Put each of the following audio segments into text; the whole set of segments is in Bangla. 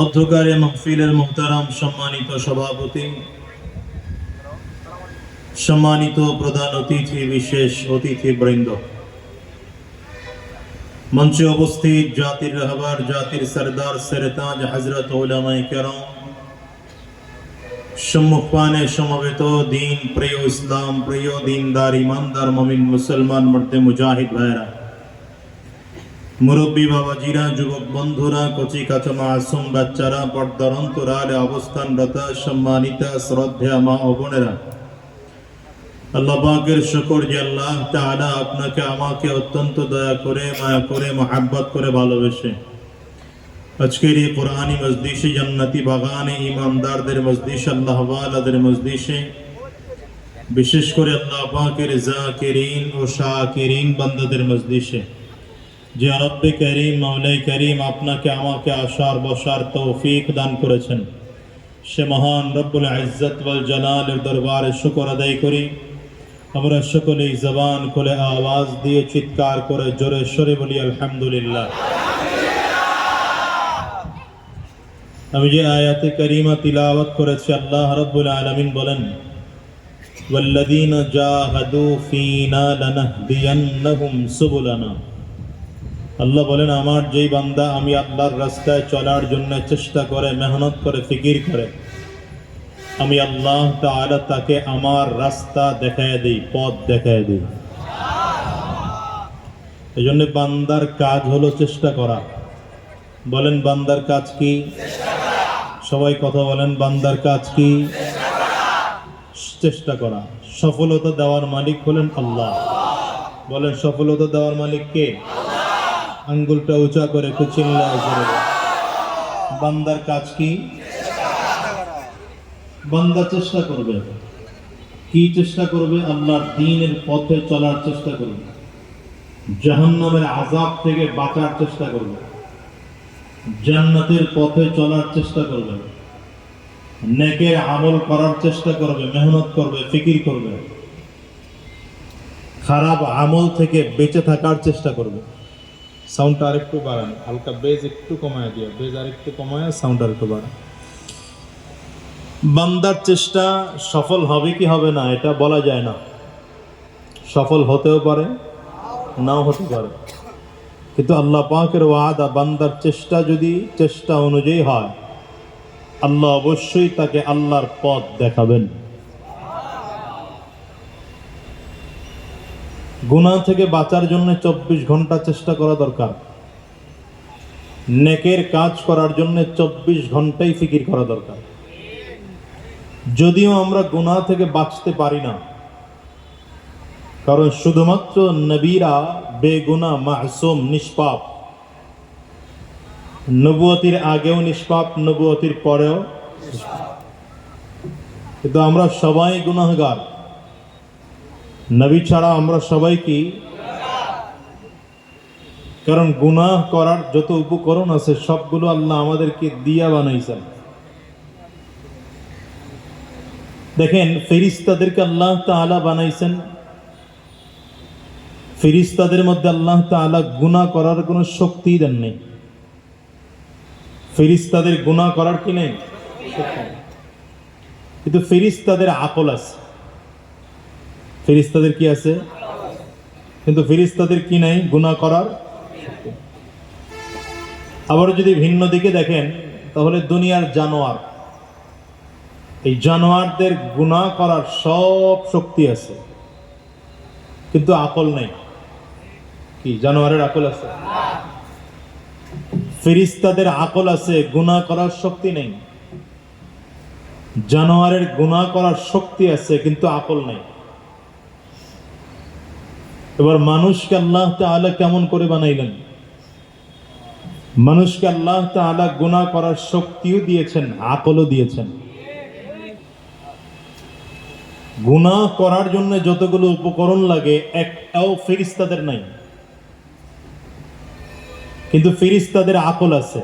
অধ্যকারে মাহফিলের মোহতারাম সম্মানিত সভাপতি, সম্মানিত প্রধান অতিথি, বিশেষ অতিথিবৃন্দ, মঞ্চে উপস্থিত জাতির রাহবার, জাতির সরদার সেরতাজ হযরত উলামায়ে কেরাম, সম্মুখপানে সমবেত দিন প্রিয়, ইসলাম প্রিয়, দিনদার, ইমানদার মুমিন মুসলমান মর্দে মুজাহিদ ভাইরা, মুরব্বী বাবাজিরা, যুবক বন্ধুরা, কচি কাঁচা মাসুম বাচ্চারা, পর্দার অন্তরালে অবস্থানরত সম্মানিত শ্রদ্ধেয় মা ও বোনেরা, আল্লাহ পাকের শুকর যে আল্লাহ তাআলা আপনাকে আমাকে অত্যন্ত দয়া করে, মায়া করে, মহব্বত করে ভালোবেসে আজকের এই কোরআনী মজলিসে, জান্নাতি বাগানে, ইমানদারদের মজলিসে, আল্লাহ ওয়ালাদের মজলিসে, বিশেষ করে আল্লাহ পাকের জাকিরিন ও শাকিরিন বান্দাদের মজলিসে যে রব্বে করিম, মাওলাই করিম আপনাকে আমাকে আসার বসার তৌফিক দান করেছেন, সে মহান রব্বুল ইজ্জত ওয়াল জালালের দরবারে শুকর আদায় করি। আমরা সকলেই জবান খুলে আওয়াজ দিয়ে চিৎকার করে জোরে সরে বলি আলহামদুলিল্লাহ। আমি যে আয়াতে কারিমা তিলাওয়াত করেছি, আল্লাহ রাব্বুল আলামিন বলেন, ওয়াল্লাযীনা জাহাদু ফীনা লানাহদিয়ান্নাহুম সুবুলানা। আল্লাহ বলেন, আমার যেই বান্দা আমি আল্লাহর রাস্তায় চলার জন্য চেষ্টা করে, মেহনত করে, ফিকির করে, আমি আল্লাহ তাআলা তাকে আমার রাস্তা দেখায় দিই, পথ দেখায় দিই। এই জন্য বান্দার কাজ হলো চেষ্টা করা। বলেন বান্দার কাজ কি? সবাই কথা বলেন, বান্দার কাজ কি? চেষ্টা করা। সফলতা দেওয়ার মালিক হলেন আল্লাহ। বলেন সফলতা দেওয়ার মালিক কে? আঙ্গুলটা উঁচা করে চিল্লায় করে। বান্দার কাজ কি? বান্দা চেষ্টা করবে। কি চেষ্টা করবে? আল্লাহর দ্বীনের পথে চলার চেষ্টা করবে, জাহান্নামের আযাব থেকে বাঁচার চেষ্টা করবে, জান্নাতের পথে চলার চেষ্টা করবে, নেকের আমল করার চেষ্টা করবে, মেহনত করবে, ফিকির করবে, খারাপ আমল থেকে বেঁচে থাকার চেষ্টা করবে। সাউন্ডটা আরেকটু বাড়ান, হালকা বেজ একটু কমায় দিও, বেজ আরেকটু কমায়, সাউন্ড আরেকটু বাড়ান। বান্দার চেষ্টা সফল হবে কি হবে না এটা বলা যায় না। সফল হতেও পারে, নাও হতে পারে, কিন্তু আল্লাহ পাকের ওয়াদা, বান্দার চেষ্টা যদি চেষ্টা অনুযায়ী হয়, আল্লাহ অবশ্যই তাকে আল্লাহর পথ দেখাবেন। গুনাহ থেকে বাঁচার জন্য 24 ঘন্টা চেষ্টা করা দরকার। নেকের কাজ করার জন্য 24 ঘন্টাই ফিকির করা দরকার। যদিও আমরা গুনাহ থেকে বাঁচতে পারি না, কারণ শুধুমাত্র নবীরা বেগুনাহ, মাসুম, নিষ্পাপ। নবুয়তির আগেও নিষ্পাপ, নবুয়তির পরেও, কিন্তু আমরা সবাই গুনাহগার। নবী ছাড়া আমরা সবাই কি? কারণ গুনাহ করার যত উপকরণ আছে সবগুলো আল্লাহ আমাদেরকে দিয়া বানাইছেন। দেখেন, ফেরেশতাদেরকে আল্লাহ তাআলা বানাইছেন, ফেরেশতাদের মধ্যে আল্লাহ তাআলা গুনাহ করার কোনো শক্তি দেন নাই। ফেরেশতাদের গুনাহ করার কি নেই? কিন্তু ফেরেশতাদের আকল আছে। ফেরেশতাদের কি আছে? কিন্তু ফেরেশতাদের কি নাই? গুনাহ করার। আবার যদি ভিন্ন দিকে দেখেন, তাহলে দুনিয়ার জানোয়ার, এই জানোয়ারদের গুনাহ করার সব শক্তি আছে, কিন্তু আকল নেই। কি জানোয়ারের আকল আছে? ফেরেশতাদের আকল আছে, গুনাহ করার শক্তি নেই। জানোয়ারের গুনাহ করার শক্তি আছে, কিন্তু আকল নেই। এবার মানুষকে আল্লাহ তাআলা কেমন করে বানাইলেন? মানুষকে আল্লাহ তাআলা গুনাহ করার শক্তিও দিয়েছেন, আকলও দিয়েছেন। গুনাহ করার জন্য যতগুলো উপকরণ লাগে একটাও ফেরেশতাদের নাই, কিন্তু ফেরেশতাদের আকল আছে।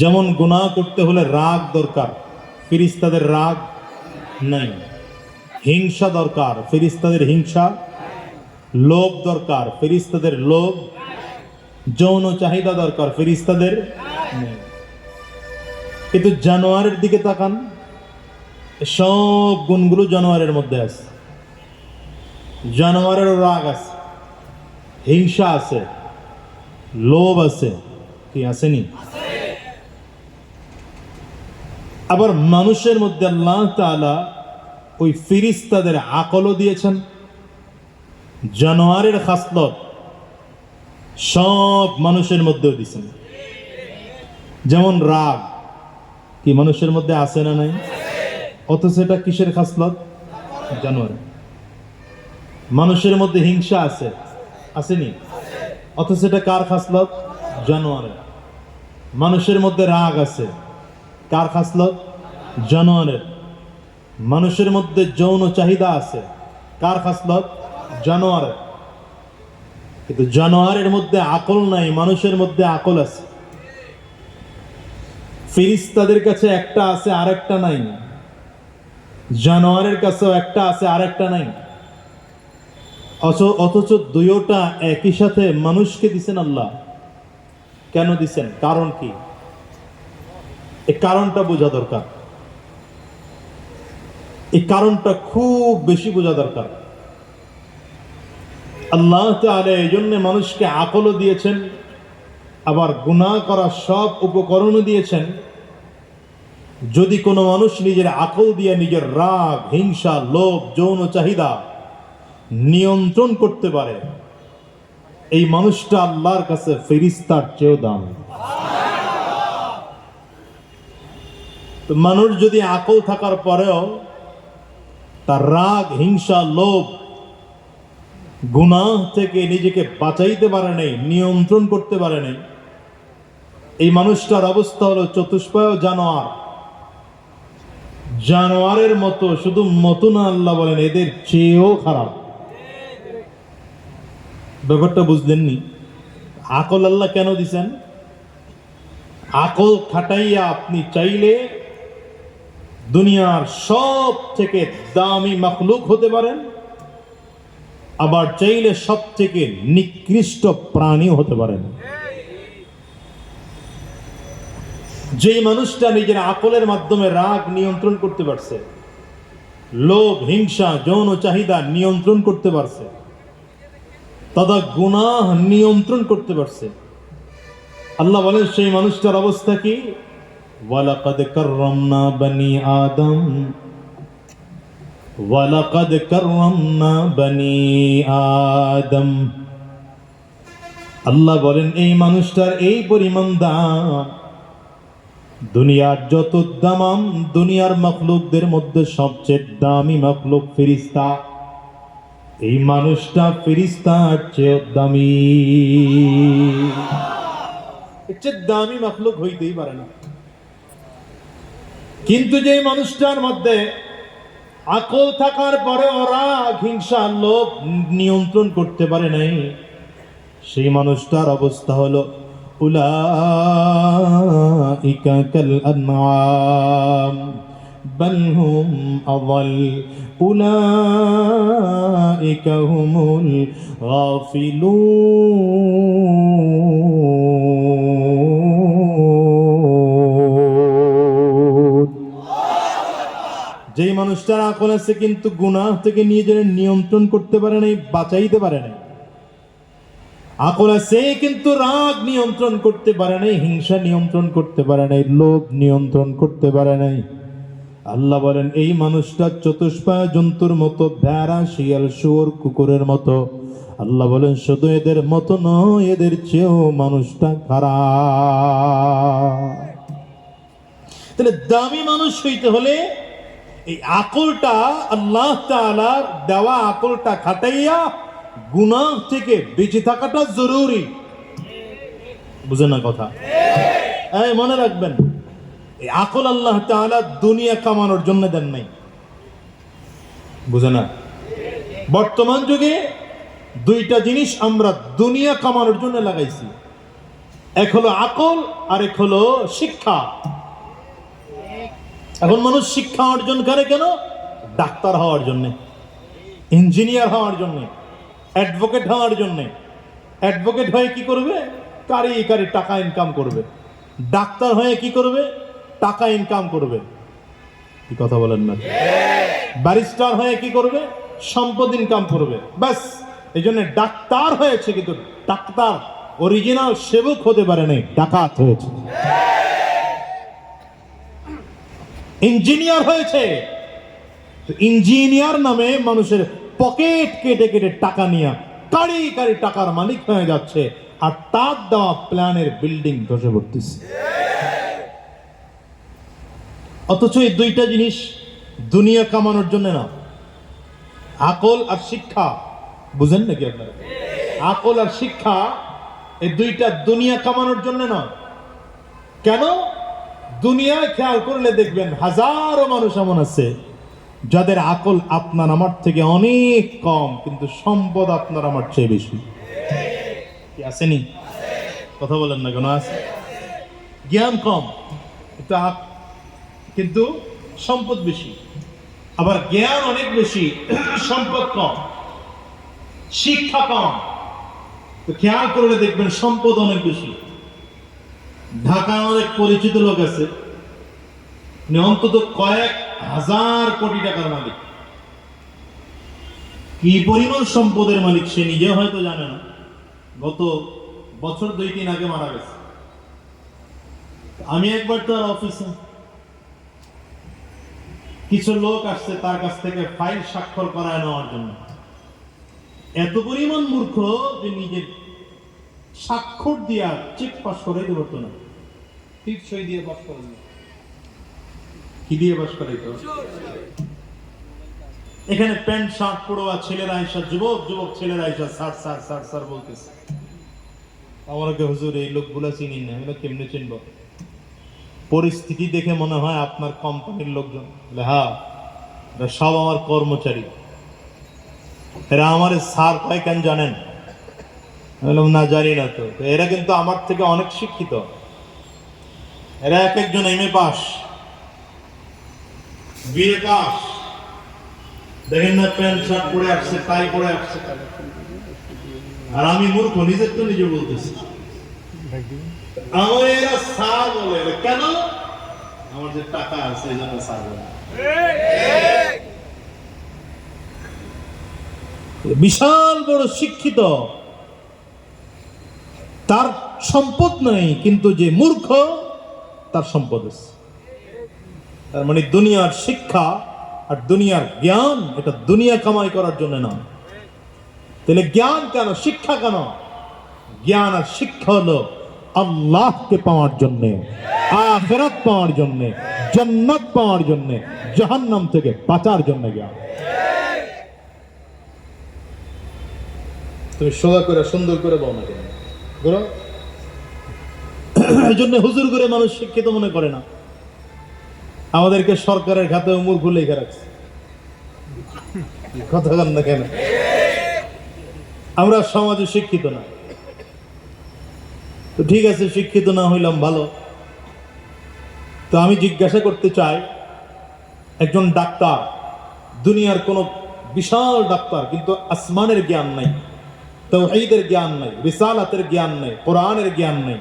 যেমন গুনাহ করতে হলে রাগ দরকার, ফেরেশতাদের রাগ নাই। হিংসা দরকার, ফেরেশতাদের হিংসা। লোভ দরকার, ফেরেশতাদের লোভ। যৌন চাহিদা দরকার, ফেরেশতাদের নেই। কিন্তু জানোয়ারের দিকে তাকান, সব গুণগুলো জানোয়ারের মধ্যে আছে। জানোয়ারেরও রাগ আছে, হিংসা আছে, লোভ আছে, কি আসেনি? আবার মানুষের মধ্যে আল্লাহ তাআলা ওই ফিরিস্তাদের আকলও দিয়েছেন। জানোয়ারের খাসলত সব মানুষের মধ্যেও দিয়েছেন। যেমন রাগ কি মানুষের মধ্যে আছে না নাই? অথচ এটা কিসের খাসলত? জানোয়ার। মানুষের মধ্যে হিংসা আছে, আসেনি? অথচ এটা কার খাসলত? জানোয়ারের। মানুষের মধ্যে রাগ আছে, কার খাসলত? জানোয়ারের। মানুষের মধ্যে যৌন চাহিদা আছে, কার খাসলত? জানোয়ারের। কিন্তু জানোয়ারের মধ্যে আকল নাই, মানুষের মধ্যে আকল আছে। ফিরিস্তাদের কাছে একটা আছে আরেকটা নাই, জানোয়ারের কাছেও একটা আছে আরেকটা নাই। অথচ দুইটা একই সাথে মানুষকে দিছেন আল্লাহ। কেন দিছেন? কারণ কি? এই কারণটা বোঝা দরকার। এই কারণটা খুব বেশি বোঝা দরকার। আল্লাহ তাআলা এই জন্য মানুষকে আকলও দিয়েছেন, আবার গুনাহ করার সব উপকরণও দিয়েছেন। যদি কোনো মানুষ নিজের আকল দিয়ে নিজের রাগ, হিংসা, লোভ, যৌন চাহিদা নিয়ন্ত্রণ করতে পারে, এই মানুষটা আল্লাহর কাছে ফেরেশতার চেয়েও দামি। তো মানুষ যদি আকল থাকার পরেও তার রাগ, হিংসা, লোভ, গুনাহ থেকে নিজেকে বাঁচাইতে পারে নাই, নিয়ন্ত্রণ করতে পারে নাই, এই মানুষটার অবস্থা হলো চতুষ্পায় জানোয়ার। জানোয়ারের মতো, শুধু মতো না, আল্লাহ বলেন এদের চেয়েও খারাপ। ব্যাপারটা বুঝলেননি? আকল আল্লাহ কেন দিছেন? আকল খাটাইয়া আপনি চাইলে দুনিয়ার সব থেকে দামি মাখলুক হতে পারেন, আবার চাইলে সব থেকে নিকৃষ্ট প্রাণী হতে পারেন। যে মানুষটা নিজের আকলের মাধ্যমে রাগ নিয়ন্ত্রণ করতে পারছে, লোভ, হিংসা, যৌন চাহিদা নিয়ন্ত্রণ করতে পারছে, তথা গুনাহ নিয়ন্ত্রণ করতে পারছে, আল্লাহ বলেন সেই মানুষটার অবস্থা কি? ওয়ালাকাদ কাররামনা বনি আদম, ওয়ালাকাদ কাররামনা বনি আদম। আল্লাহ বলেন এই মানুষটার এই পরিমাণ দাম, দুনিয়ার যত দাম, দুনিয়ার মাখলুকদের মধ্যে সবচেয়ে দামি মাখলুক ফেরেশতা, এই মানুষটা ফেরেশতার চেয়ে দামি। এর চেয়ে দামি মাখলুক হইতেই পারে না। কিন্তু যে মানুষটার মধ্যে আকল থাকার পরে ওরা হিংসা, লোভ নিয়ন্ত্রণ করতে পারে নাই, সেই মানুষটার অবস্থা হলো উলাইকা কাল আনআম বাল হুম আযাল উলাইকা হুমুল গাফিলুন। যেই মানুষটার আকল আছে কিন্তু গুনাহ থেকে নিজের নিয়ন্ত্রণ করতে পারে নাই, বাঁচাইতে পারে নাই। আকল আছে কিন্তু রাগ নিয়ন্ত্রণ করতে পারে নাই, হিংসা নিয়ন্ত্রণ করতে পারে নাই, লোভ নিয়ন্ত্রণ করতে পারে নাই। আল্লাহ বলেন এই মানুষটা চতুষ্পায় জন্তুর মতো, ভেড়া, শিয়াল, শুয়োর, কুকুরের মতো। আল্লাহ বলেন শুধু এদের মতো নয়, এদের চেয়েও মানুষটা খারাপ। তাহলে দামি মানুষ হইতে হলে এই আকলটা, আল্লাহ তাআলার দেওয়া আকলটা খাটাইয়া গুনাহ থেকে বেঁচে থাকাটা জরুরি। বুঝেন না কথা? এই মনে রাখবেন, এই আকল আল্লাহ তাআলা দুনিয়া কামানোর জন্য দেন নাই। বুঝে না? বর্তমান যুগে দুইটা জিনিস আমরা দুনিয়া কামানোর জন্য লাগাইছি, এক হলো আকল আর এক হলো শিক্ষা। এখন মানুষ শিক্ষা অর্জন করে কেন? ডাক্তার হওয়ার জন্য, ইঞ্জিনিয়ার হওয়ার জন্য, অ্যাডভোকেট হওয়ার জন্য। অ্যাডভোকেট হয়ে কি করবে? কারি কারি টাকা ইনকাম করবে। ডাক্তার হয়ে কি করবে? টাকা ইনকাম করবে। কি কথা বলেন না? ব্যারিস্টার হয়ে কি করবে? সম্পদ ইনকাম করবে। ব্যাস, এই জন্য ডাক্তার হয়েছে, কিন্তু ডাক্তার অরিজিনাল সেবক হতে পারে নাই, ডাকাত হয়েছে। ইঞ্জিনিয়ার হয়েছে, ইঞ্জিনিয়ার নামে মানুষের পকেট কেটে কেটে টাকা নিয়ে কারি কারি টাকার মালিক হয়ে যাচ্ছে, আর তার দেওয়া প্ল্যানের বিল্ডিং ধসে পড়তেছে। অথচ এই দুইটা জিনিস দুনিয়া কামানোর জন্য না। আকল আর শিক্ষা, বুঝেন নাকি আপনারা? আকল আর শিক্ষা এই দুইটা দুনিয়া কামানোর জন্য না। কেন? দুনিয়ায় খেয়াল করলে দেখবেন হাজারো মানুষ এমন আছে যাদের আকল আপনার আমার থেকে অনেক কম, কিন্তু সম্পদ আপনার আমার চেয়ে বেশি। কি আসেনি? কথা বলেন না কেন? আছে। জ্ঞান কম কিন্তু সম্পদ বেশি, আবার জ্ঞান অনেক বেশি, সম্পদ কম, শিক্ষা কম। তো খেয়াল করলে দেখবেন সম্পদ অনেক বেশি। ঢাকায় অনেক পরিচিত লোক আছে, অন্তত কয়েক হাজার কোটি টাকার মালিক। কি পরিমাণ সম্পদের মালিক সে নিজে হয়তো জানে না। গত বছর 2-3 আগে মারা গেছে। আমি একবার তার অফিসে, কিছু লোক আসছে তার কাছ থেকে ফাইল স্বাক্ষর করায় নেওয়ার জন্য। এত পরিমাণ মূর্খ যে নিজের স্বাক্ষর দিয়া চেক পাস করাইতে পারতো না, ঠিক সই দিয়ে পাস করে। কি দিয়ে পাস করাইতো? এখানে প্যান্ট শার্ট পড়োয়া ছেলেরা আইসা, যুবক যুবক ছেলেরা আইসা স্যার স্যার স্যার স্যার বলতেছে। আমাকে হুজুর এই লোকগুলা চিনি না, এগুলো কেমনে চিনব? পরিস্থিতি দেখে মনে হয় আপনার কোম্পানির লোকজন। হ্যাঁ, সব আমার কর্মচারী। এরা আমার স্যার কয় কেন জানেন? বললাম না, জানি না তো। এরা কিন্তু আমার থেকে অনেক শিক্ষিত। এরা এক একজন এমএ পাস, বিএ পাস। দেখেন না, প্যান্ট শার্ট পরে আসছে, টাই পরে আসছে। আর আমি মূর্খ, নিজের তো নিজে বলতেছি। আমার এরা স্যার বলে। কেন? আমার যে টাকা আছে এই জন্য স্যার বলে। বিশাল বড় শিক্ষিত, তার সম্পদ নাই, কিন্তু যে মূর্খ তার সম্পদ আছে। তার মানে দুনিয়ার শিক্ষা আর দুনিয়ার জ্ঞান, এটা দুনিয়া কামাই করার জন্য না। তাহলে জ্ঞান কেন, শিক্ষা কেন? জ্ঞান আর শিক্ষা হলো আল্লাহকে পাওয়ার জন্য, আখিরাত পাওয়ার জন্য, জান্নাত পাওয়ার জন্য, জাহান্নাম থেকে বাঁচার জন্য জ্ঞান। তুমি সোজা করে সুন্দর করে বলো না কেন? এই জন্য হুজুর করে মানুষ শিক্ষিত মনে করে না। আমাদেরকে সরকারের খাতে মূর্খ লেখা রাখছে। কথা বল না কেন? আমরা সমাজে শিক্ষিত না। তো ঠিক আছে, শিক্ষিত না হইলাম ভালো। তো আমি জিজ্ঞাসা করতে চাই, একজন ডাক্তার, দুনিয়ার কোন বিশাল ডাক্তার, কিন্তু আসমানের জ্ঞান নাই, তাওহীদের জ্ঞান নাই, রিসালাতের জ্ঞান নাই, কোরআনের জ্ঞান নাই,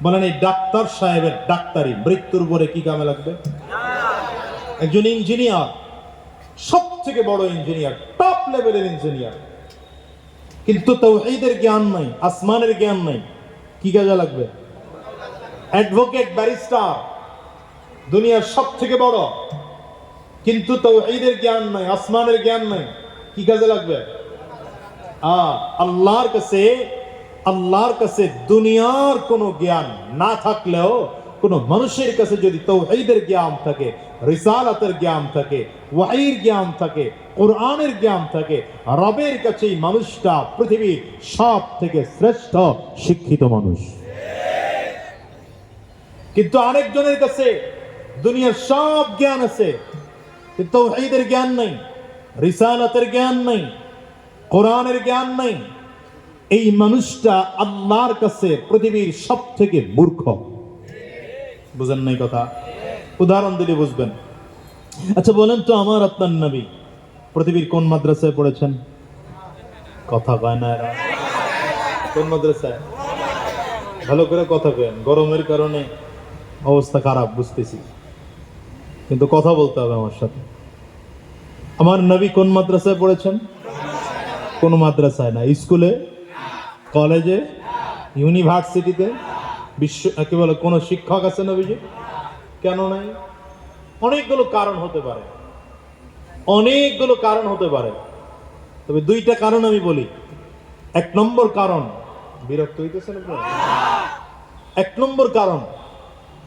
বলেন এই ডাক্তার সাহেবের ডাক্তারি মৃত্যুর পরে কি কামে লাগবে? একজন ইঞ্জিনিয়ার, সব থেকে বড় ইঞ্জিনিয়ার, টপ লেভেলের ইঞ্জিনিয়ার, কিন্তু তাওহীদের জ্ঞান নাই, আসমানের জ্ঞান নাই, কি কাজে লাগবে? অ্যাডভোকেট, ব্যারিস্টার, দুনিয়ার সব থেকে বড়, কিন্তু তাওহীদের জ্ঞান নাই, আসমানের জ্ঞান নাই, কি কাজে লাগবে? আল্লাহর কাছে দুনিয়ার কোনো জ্ঞান না থাকলেও কোন মানুষের কাছে যদি তাওহীদের জ্ঞান থাকে, রিসালাতের জ্ঞান থাকে, ওয়াহীর জ্ঞান থাকে, কোরআনের জ্ঞান থাকে, রবের কাছে এই মানুষটা পৃথিবীর সব থেকে শ্রেষ্ঠ শিক্ষিত মানুষ। কিন্তু আরেকজনের কাছে দুনিয়ার সব জ্ঞান আছে, কিন্তু তাওহীদের জ্ঞান নাই, রিসালাতের জ্ঞান নাই, কোরআনের জ্ঞান নাই। এই মানুষটা আল্লাহর কাছে পৃথিবীর সব থেকে মূর্খ। বুঝেন নাই কথা? উদাহরণ দিলে বুঝবেন। আচ্ছা বলেন তো, আমার আপনার নবী পৃথিবীর কোন মাদ্রাসায় পড়েছেন? কথা কয় না এরা। কোন মাদ্রাসায়? ভালো করে কথা কেন, গরমের কারণে অবস্থা খারাপ বুঝতেছি, কিন্তু কথা বলতে হবে আমার সাথে। আমার নবী কোন মাদ্রাসায় পড়েছেন? কোন মাদ্রাসায় না, স্কুলে, কলেজে, ইউনিভার্সিটিতে, বিশ্ব কি বলে কোন শিক্ষক আছে নবীজি? কেন নাই? অনেকগুলো কারণ হতে পারে, অনেকগুলো কারণ হতে পারে, তবে দুইটা কারণ আমি বলি। এক নম্বর কারণ, বিরক্ত হইতেছেন আপনারা? এক নম্বর কারণ,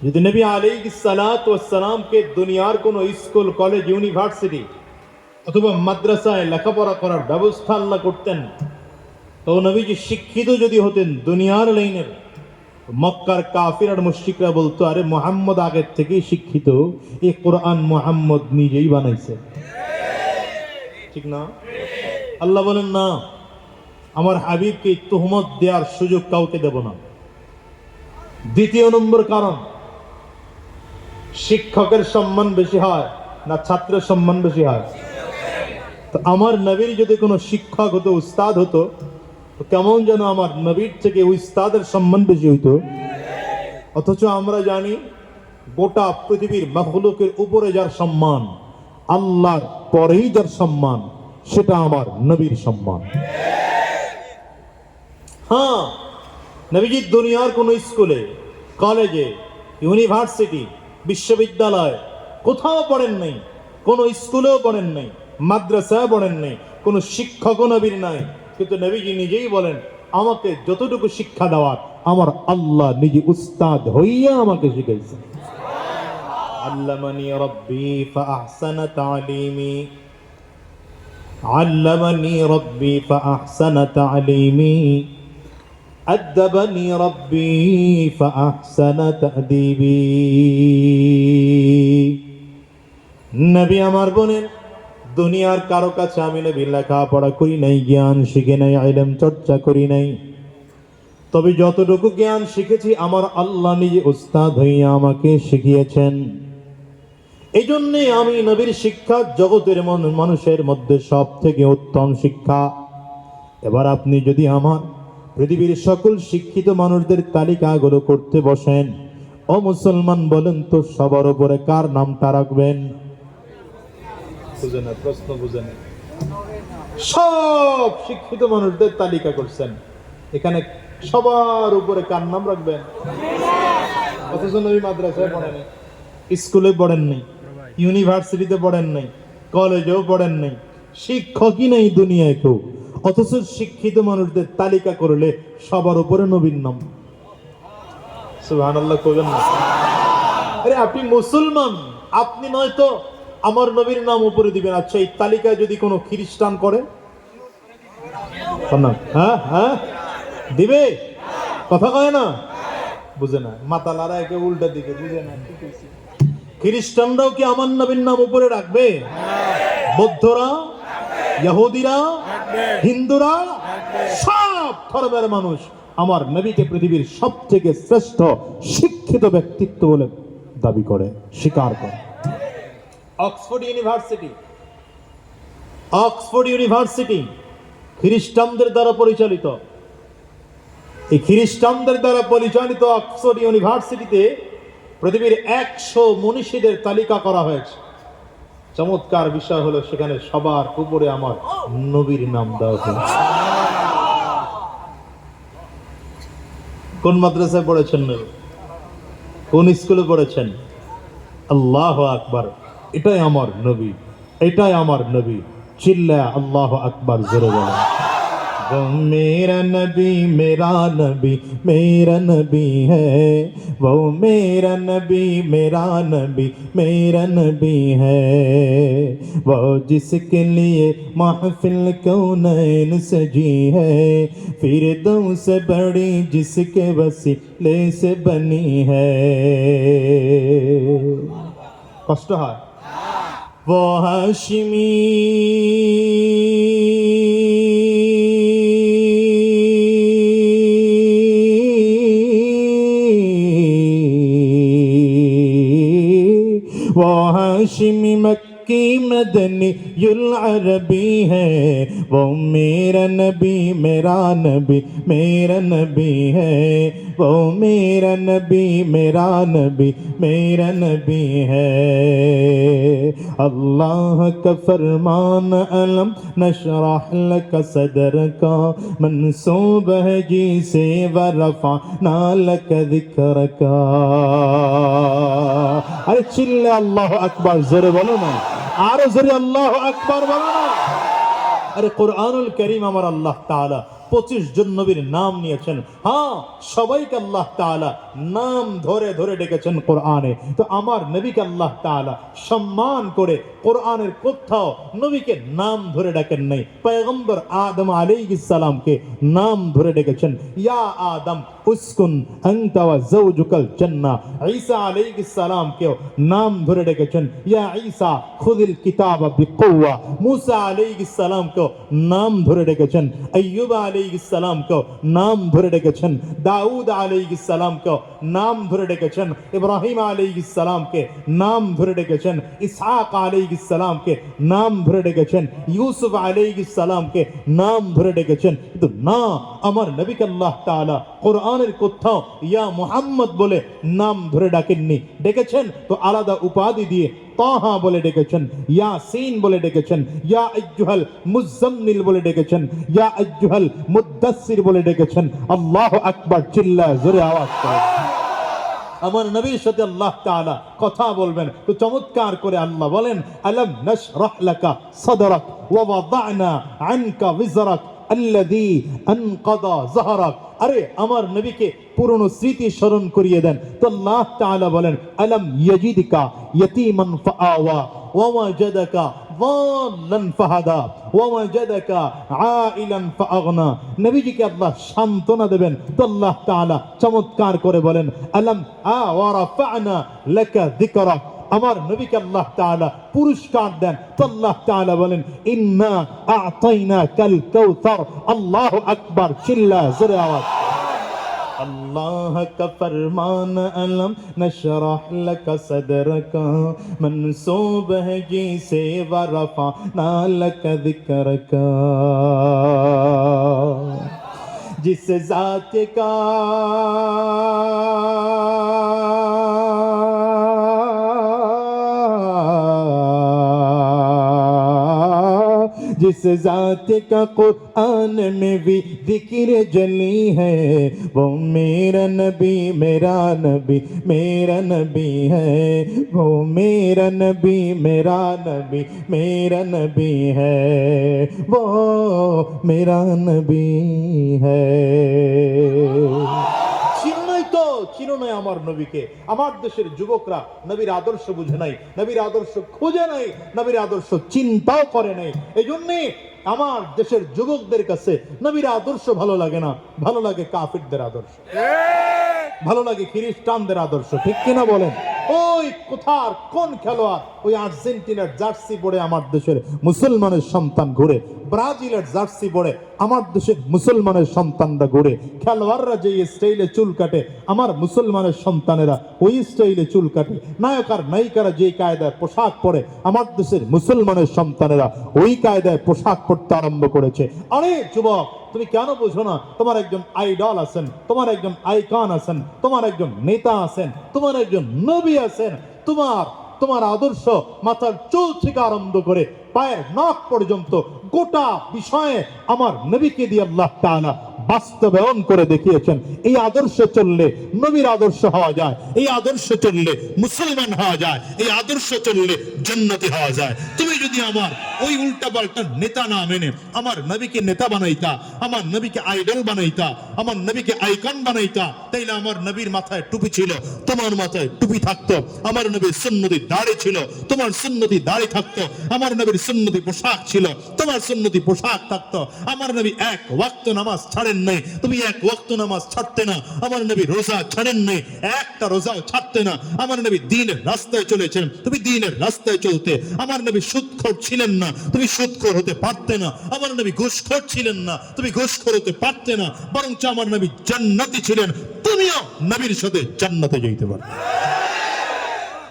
যদি নবী আলাইহিস সালাতু ওয়াস সালামকে দুনিয়ার কোন স্কুল, কলেজ, ইউনিভার্সিটি অথবা মাদ্রাসায় লেখাপড়া করার ব্যবস্থা আল্লাহ করতেন, তো নবীজি শিক্ষিত যদি হতেন দুনিয়ার লাইনের, মক্কার কাফির আর মুশরিকরা বলতো আরে মুহাম্মদ আগের থেকেই শিক্ষিত, এই কোরআন মুহাম্মদ নিজেই বানাইছে, ঠিক না? আল্লাহ বলেন না, আমার হাবিবকে তুহমত দেওয়ার সুযোগ কাউকে দেব না। দ্বিতীয় নম্বর কারণ, শিক্ষকের সম্মান বেশি হয় না ছাত্রের সম্মান বেশি হয়? তো আমার নবীর যদি কোনো শিক্ষক হতো, উস্তাদ হতো, তো কেমন যেন আমার নবীর থেকে উস্তাদের সম্মান বেশি হইতো। অথচ আমরা জানি গোটা পৃথিবীর মাখলুকের উপরে যার সম্মান, আল্লাহর পরেই যার সম্মান, সেটা আমার নবীর সম্মান। হ্যাঁ, নবীজি দুনিয়ার কোন স্কুলে, কলেজে, ইউনিভার্সিটি, বিশ্ববিদ্যালয় কোথাও পড়েন নাই, কোন স্কুলেও পড়েন নাই, মাদ্রাসায় পড়েন নাই, কোন শিক্ষকও নবীর নাই, কিন্তু নবীজি নিজেই বলেন আমাকে যতটুকু শিক্ষা দেওয়ার আমার আল্লাহ নিজে উস্তাদ হইয়া আমাকে শিখাইছে। আল্লামানি রাব্বি ফাআহসানা তালিমি, আল্লামানি রাব্বি ফাআহসানা তালিমি, আদাবানি রাব্বি ফাআহসানা তা'দীবি। নবী আমার বলেন দুনিয়ার কারো কাছে আমি নবী লেখাপড়া করি নাই, জ্ঞান শিখে নাই, ইলম চর্চা করি নাই, তবে যতটুকু জ্ঞান শিখেছি আমার আল্লাহ নিজে উস্তাদ হইয়া আমাকে শিখিয়েছেন। এই জন্যে আমি নবীর শিক্ষা জগতের মানুষের মধ্যে সব থেকে উত্তম শিক্ষা। এবার আপনি যদি আমার পৃথিবীর সকল শিক্ষিত মানুষদের তালিকাগুলো করতে বসেন, ও মুসলমান বলেন তো সবার উপরে কার নামটা রাখবেন? বুঝে না, প্রশ্ন বুঝে না। সব শিক্ষিত মানুষদের তালিকা করছেন, এখানে সবার উপরে কার নাম রাখবেন? অথচ নবী মাদ্রাসায় পড়েন নাই, স্কুলে পড়েন নাই, ইউনিভার্সিটিতে পড়েন নাই, কলেজেও পড়েন নাই, শিক্ষকই নেই দুনিয়ায় কেউ, অথচ শিক্ষিত মানুষদের তালিকা করলে সবার উপরে নবীর নাম। সুবহানাল্লাহ কইবেন না? আরে আপনি মুসলমান, আপনি নয়তো আমার নবীর নাম উপরে দিবেন। আচ্ছা এই তালিকায় যদি কোনো খ্রিস্টান করে, হ্যাঁ হ্যাঁ দিবে? কথা কয় না, বুঝে না, মাতালারা একে উল্টা দিকে বুঝে না। খ্রিস্টানরাও কি আমার নবীর নাম উপরে রাখবে? বৌদ্ধরা, ইহুদিরা, হিন্দুরা, সব ধর্মের মানুষ আমার নবীকে পৃথিবীর সবথেকে শ্রেষ্ঠ শিক্ষিত ব্যক্তিত্ব বলে দাবি করে, স্বীকার করে। অক্সফোর্ড ইউনিভার্সিটি, অক্সফোর্ড ইউনিভার্সিটি খ্রিস্টানদের দ্বারা পরিচালিত। এই খ্রিস্টানদের দ্বারা পরিচালিত অক্সফোর্ড ইউনিভার্সিটিতে পৃথিবীর 100 মনীষীদের তালিকা করা হয়েছে। চমৎকার বিষয় হলো সেখানে সবার উপরে আমার নবীর নাম দেওয়া হয়েছে। কোন মাদ্রাসায় পড়েছেন নবী? কোন স্কুলে পড়েছেন? আল্লাহু আকবার, এটাই আমার নবী, এটাই আমার নবী। চিল্লায়া আল্লাহু আকবার জোরে বলেন। वो मेरा नबी मेरा नबी मेरा नबी है, वो मेरा नबी मेरा नबी मेरा नबी है, वो जिसके लिए महफिल कौनैन सजी है, फिरदौस बड़ी जिसके वसीले से बनी है। कष्ट है वो हाशिमी वो हाशिमी मक्का मक्की मदनी युल अरबी है, वो मेरा नबी मेरा नबी मेरा नबी है, वो मेरा नबी मेरा नबी मेरा नबी है। अल्लाह का फरमान अलम नशरह लक सदर का, मंसूब है जी से वरफा नालक जिक्र का। अरे चिल्ले अल्लाह अकबर, जोरे बोलो ना, आरो जोरे अल्लाह अकबर बोलो ना। अरे कुरआनुल करीम আমার আল্লাহ তাআলা 25 জন নবীর নাম নিয়েছেন। হ্যাঁ, সবাইকে আল্লাহ তাআলা নাম ধরে ধরে ডেকেছেন কোরআনে। তো আমার নবীকে আল্লাহ তাআলা সম্মান করে কোরআনের কোথাও নবীকে নাম ধরে ডাকেন নাই। পয়গম্বর আদম আলাইহিস সালামকে নাম ধরে ডেকেছেন, ইয়া আদম উসকুন আনতা ওয়া যাওজুকাল জান্নাহ। ঈসা আলাইহিস সালামকে নাম ধরে ডেকেছেন, ইয়া ঈসা খুযিল কিতাবা বিকুওয়া। মুসা আলাইহিস সালামকে নাম ধরে ডেকেছেন, আইয়ুব আলাইহিস সালামকে নাম ধরে ডেকেছেন, দাউদ আলাইহিস সালামকে নাম ধরে ডেকেছেন, ইব্রাহিম আলাইহিস সালামকে নাম ধরে ডেকেছেন, ইসহাক আলাইহিস সালামকে নাম ধরে ডেকেছেন, ইউসুফ আলাইহিস সালামকে নাম ধরে ডেকেছেন। কিন্তু না, আমার নবীকে আল্লাহ তাআলা কোরআনের কোথাও ইয়া মুহাম্মদ বলে নাম ধরে ডাকেননি। ডেকেছেন তো আলাদা উপাধি দিয়ে, তাহা বলে ডেকেছেন, ইয়াসিন বলে ডেকেছেন, ইয়া আইয়ুহাল মুজাম্মিল বলে ডেকেছেন, ইয়া আইয়ুহাল মুদ্দাসসির বলে ডেকেছেন। আল্লাহু আকবার, চিল্লায় জোরে আওয়াজ করে আমার নবীর সাথে আল্লাহ তাআলা কথা বলবেন। তো চমৎকার করে আল্লাহ বলেন, আলাম নাশরাহ লাকা সাদরাক ওয়া ওয়াদানা আনকা বিজরাক আল্লাযী আনকাদা যাহরাক। আরে আমার নবীকে পুরনো স্মৃতি স্মরণ করিয়ে দেন। তো আল্লাহ তাআলা বলেন, আলাম ইয়াজিদকা ইয়াতীমান ফাআওয়া ওয়া ওয়াজাদাকা যাল্লান ফাহাদা ওয়া ওয়াজাদাকা আইলান ফাআগনা। নবীজিকে আল্লাহ সান্ত্বনা দেবেন। তো আল্লাহ তাআলা চমৎকার করে বলেন, আলাম ওয়া রাফা'না লাকা যিকরাক। আমার নবীকে আল্লাহ তাআলা পুরস্কার দেন। তো আল্লাহ তাআলা বলেন, ইন্না আ'তাইনাকাল কাউসার। আল্লাহু আকবার, চিল্লায় জোরে আওয়াজ। अल्लाह का फरमान अलम नशरह लक सदरका, मंसूब है जी से वरफा नालक जिक्रका। जिस जात का जिस जात का कुरान में भी जिक्र जली है, वो मेरा नबी मेरा नबी मेरा नबी है, वो मेरा नबी मेरा नबी मेरा नबी है, वो मेरा नबी है। চিনো নাই আমার নবীকে। আমার দেশের যুবকরা নবীর আদর্শ বুঝে নাই, নবীর আদর্শ খুঁজে নাই, নবীর আদর্শ চিন্তাও করে নাই। এই জন্যে আমার দেশের যুবকদের কাছে নবীর আদর্শ ভালো লাগে না, ভালো লাগে কাফিরদের আদর্শ, ভালো লাগে খ্রিস্টানদের আদর্শ। ঠিক কিনা বলেন? ওই কোথার কোন খেলোয়াড় ওই আর্জেন্টিনার জার্সি পরে আমার দেশের মুসলমানের সন্তান ঘুরে, ব্রাজিলের জার্সি পরে আমার দেশের মুসলমানের সন্তানরা ঘুরে। খেলোয়াড়রা যে স্টাইলে চুল কাটে, আমার মুসলমানের সন্তানেরা ওই স্টাইলে চুল কাটে। নায়ক আর নায়িকারা যে কায়দায় পোশাক পরে, আমার দেশের মুসলমানের সন্তানেরা ওই কায়দায় পোশাক পরতে আরম্ভ করেছে। আরে যুবক, তুমি কেন বুঝো না? তোমার একজন আইডল আছেন, তোমার একজন আইকন আছেন, তোমার একজন নেতা আছেন, তোমার একজন নবী আছেন। তোমার আদর্শ মাথার চুল থেকে আরম্ভ করে পায়ের নখ পর্যন্ত গোটা বিষয়ে আমার নবীকে দিয়ে আল্লাহ তাআলা বাস্তবায়ন করে দেখিয়েছেন। এই আদর্শ চললে নবীর আদর্শ হওয়া যায়, এই আদর্শ চললে মুসলমান হওয়া যায়, এই আদর্শ চললে জান্নাতি হওয়া যায়। তুমি যদি আমার ওই উল্টা পাল্টা নেতা না মেনে আমার নবীকে নেতা বানাইতা, আমার নবীকে আইডল বানাইতা, আমার নবীকে আইকন বানাইতা, তাইলে আমার নবীর মাথায় টুপি ছিল, তোমার মাথায় টুপি থাকতো। আমার নবীর সুন্নতি দাড়ি ছিল, তোমার সুন্নতি দাড়ি থাকতো। আমার নবীর সুন্নতি পোশাক ছিল, তোমার সুন্নতি পোশাক থাকতো। আমার নবী এক ওয়াক্ত নামাজ ছাড়েন নাই, তুমি এক ওয়াক্ত নামাজ ছাড়তে না। আমার নবী রোজা ছাড়েন নাই, একটা রোজাও ছাড়তে না। আমার নবী দ্বীনের রাস্তায় চলেছেন, তুমি দ্বীনের রাস্তায় চলতে। আমার নবী সুদখোর ছিলেন না, তুমি সুদখোর হতে পারতে না। আমার নবী ঘুষখোর ছিলেন না, তুমি ঘুষখোর হতে পারতে না। বরঞ্চ আমার নবী জান্নাতি ছিলেন, তুমিও নবীর সাথে জান্নাতে যেতে পারো।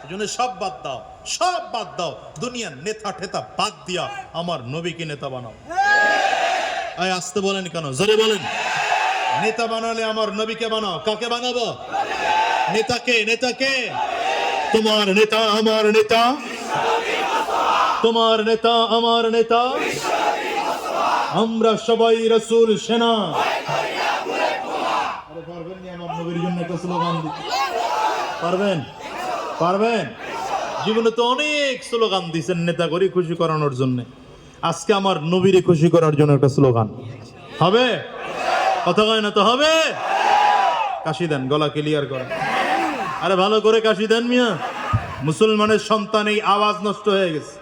এজন্য সব বাদ দাও, সব বাদ দাও, দুনিয়ার নেতা ঠেতা বাদ দিয়া আমার নবীকে নেতা বানাও। আয় আসতে বলেন কেন, জোরে বলেন। নেতা বানালে আমার নবীকে বানাও। কাকে বানাবো? নেতাকে। নেতাকে তোমার নেতা আমার নেতা, তোমার নেতা আমার নেতা, আমরা সবাই রাসূল সেনা। আরে পারবেন নি আমার নবীর জন্য একটা স্লোগান দিতে? পারবেন? পারবেন? জীবনে তো অনেক স্লোগান দিয়েছেন নেতা করি খুশি করানোর জন্য, আজকে আমার নবীরে খুশি করার জন্য একটা স্লোগান হবে? কথা কয় না তো হবে? কাশি দেন, গলা ক্লিয়ার করেন। আরে ভালো করে কাশি দেন মিয়া। মুসলমানের সন্তান এই আওয়াজ নষ্ট হয়ে গেছে,